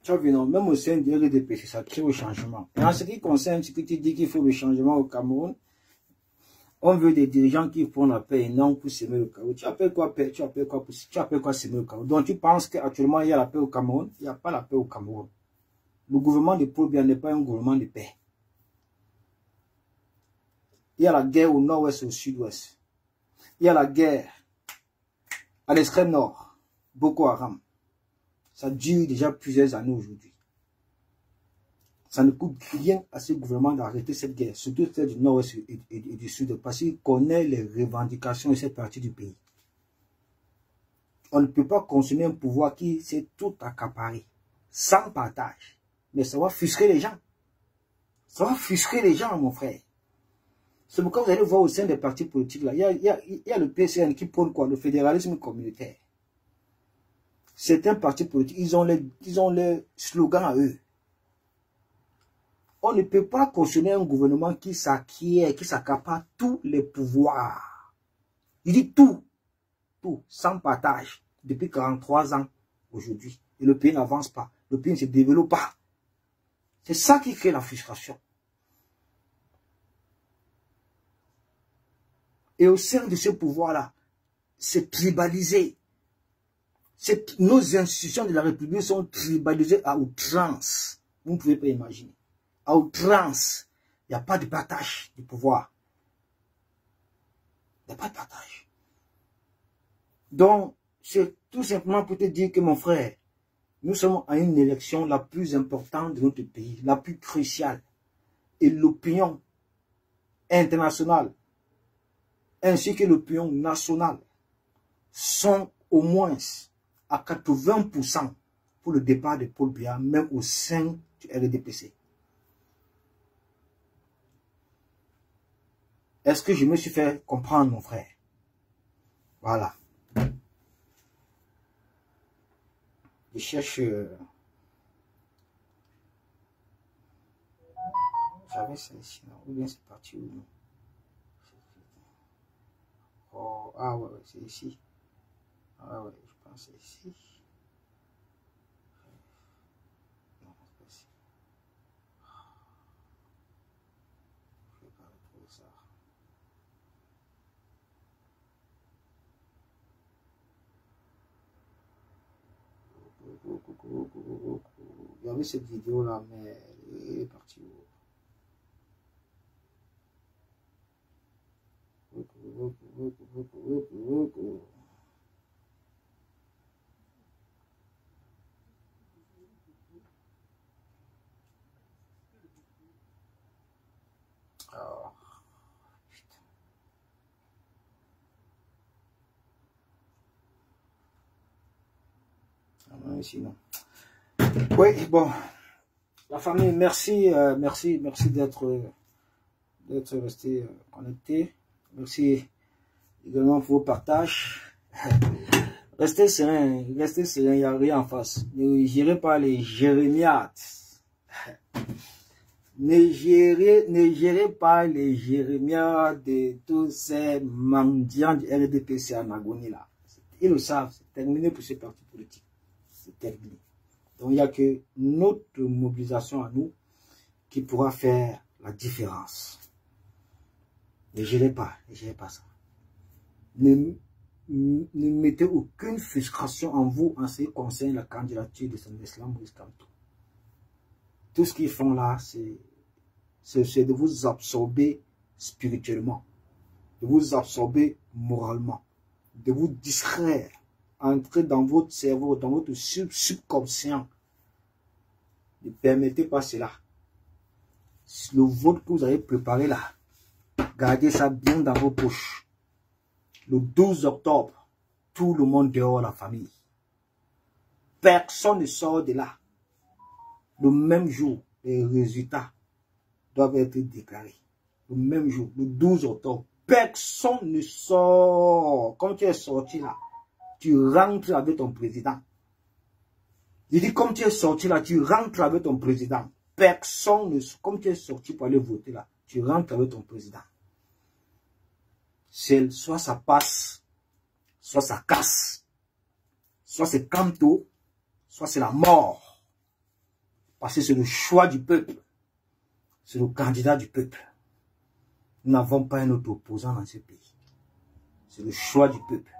D: Tu as vu, non, même au sein du RDPC, ça crée au changement. Et en ce qui concerne ce que tu dis qu'il faut le changement au Cameroun, On veut des dirigeants qui font la paix et non pour semer le chaos. Tu appelles quoi paix? Tu appelles quoi semer le chaos? Donc tu penses qu'actuellement il y a la paix au Cameroun? Il n'y a pas la paix au Cameroun. Le gouvernement de Paul Biya n'est pas un gouvernement de paix. Il y a la guerre au nord-ouest et au sud-ouest. Il y a la guerre à l'extrême nord, Boko Haram. Ça dure déjà plusieurs années aujourd'hui. Ça ne coûte rien à ce gouvernement d'arrêter cette guerre, surtout celle du nord-ouest et du sud, parce qu'il connaît les revendications de cette partie du pays. On ne peut pas consommer un pouvoir qui s'est tout accaparé, sans partage. Mais ça va frustrer les gens. Ça va frustrer les gens, mon frère. C'est pourquoi vous allez voir au sein des partis politiques, là, il y a le PCN qui prône quoi? Le fédéralisme communautaire. Certains partis politiques, ils ont les slogans à eux. On ne peut pas cautionner un gouvernement qui s'acquiert, qui s'accapare tous les pouvoirs. Il dit tout, sans partage, depuis 43 ans aujourd'hui. Et le pays n'avance pas, le pays ne se développe pas. C'est ça qui crée la frustration. Et au sein de ce pouvoir-là, c'est tribalisé. Nos institutions de la République sont tribalisées à outrance. Vous ne pouvez pas imaginer. À outrance, il n'y a pas de partage du pouvoir. Il n'y a pas de partage. Donc, c'est tout simplement pour te dire que mon frère, nous sommes à une élection la plus importante de notre pays, la plus cruciale. Et l'opinion internationale, ainsi que l'opinion nationale, sont au moins à 80% pour le départ de Paul Biya, même au sein du RDPC. Est-ce que je me suis fait comprendre, mon frère? Voilà. Je cherche... J'avais ça ici, non? Ou bien c'est parti où, non? Oh, ah ouais, c'est ici. Ah ouais, je pense que c'est ici. Non, c'est pas ici. Je vais pas retrouver ça. Il y avait cette vidéo là, mais elle est partie où? Oh, putain. Ah non, ici non. Oui, bon. La famille, merci d'être resté connecté. Merci également pour vos partages. Restez serein, il n'y a rien en face. Ne gérez pas les jérémiates. Ne gérez pas les jérémiates de tous ces mendiants du RDPC en agonie là. Ils le savent, c'est terminé pour ces partis politiques. C'est terminé. Donc il n'y a que notre mobilisation à nous qui pourra faire la différence. Ne gérez pas ça. Ne mettez aucune frustration en vous en ce qui concerne la candidature de son Islam Maurice Kamto. Tout ce qu'ils font là, c'est de vous absorber spirituellement, de vous absorber moralement, de vous distraire, entrer dans votre cerveau, dans votre subconscient. Ne permettez pas cela. Le vote que vous avez préparé là, gardez ça bien dans vos poches. Le 12 octobre, tout le monde dehors, la famille. Personne ne sort de là. Le même jour, les résultats doivent être déclarés. Le même jour, le 12 octobre, personne ne sort. Comme tu es sorti là, tu rentres avec ton président. Je dis, comme tu es sorti là, tu rentres avec ton président. Personne ne sort. Comme tu es sorti pour aller voter là, tu rentres avec ton président. Soit ça passe, soit ça casse. Soit c'est Kamto, soit c'est la mort. Parce que c'est le choix du peuple. C'est le candidat du peuple. Nous n'avons pas un autre opposant dans ce pays. C'est le choix du peuple.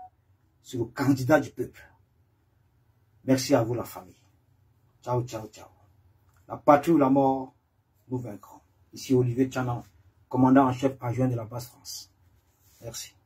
D: C'est le candidat du peuple. Merci à vous la famille. Ciao, ciao, ciao. La patrie ou la mort, nous vaincrons. Ici Olivier Tchanan, commandant en chef adjoint de la base France. Merci.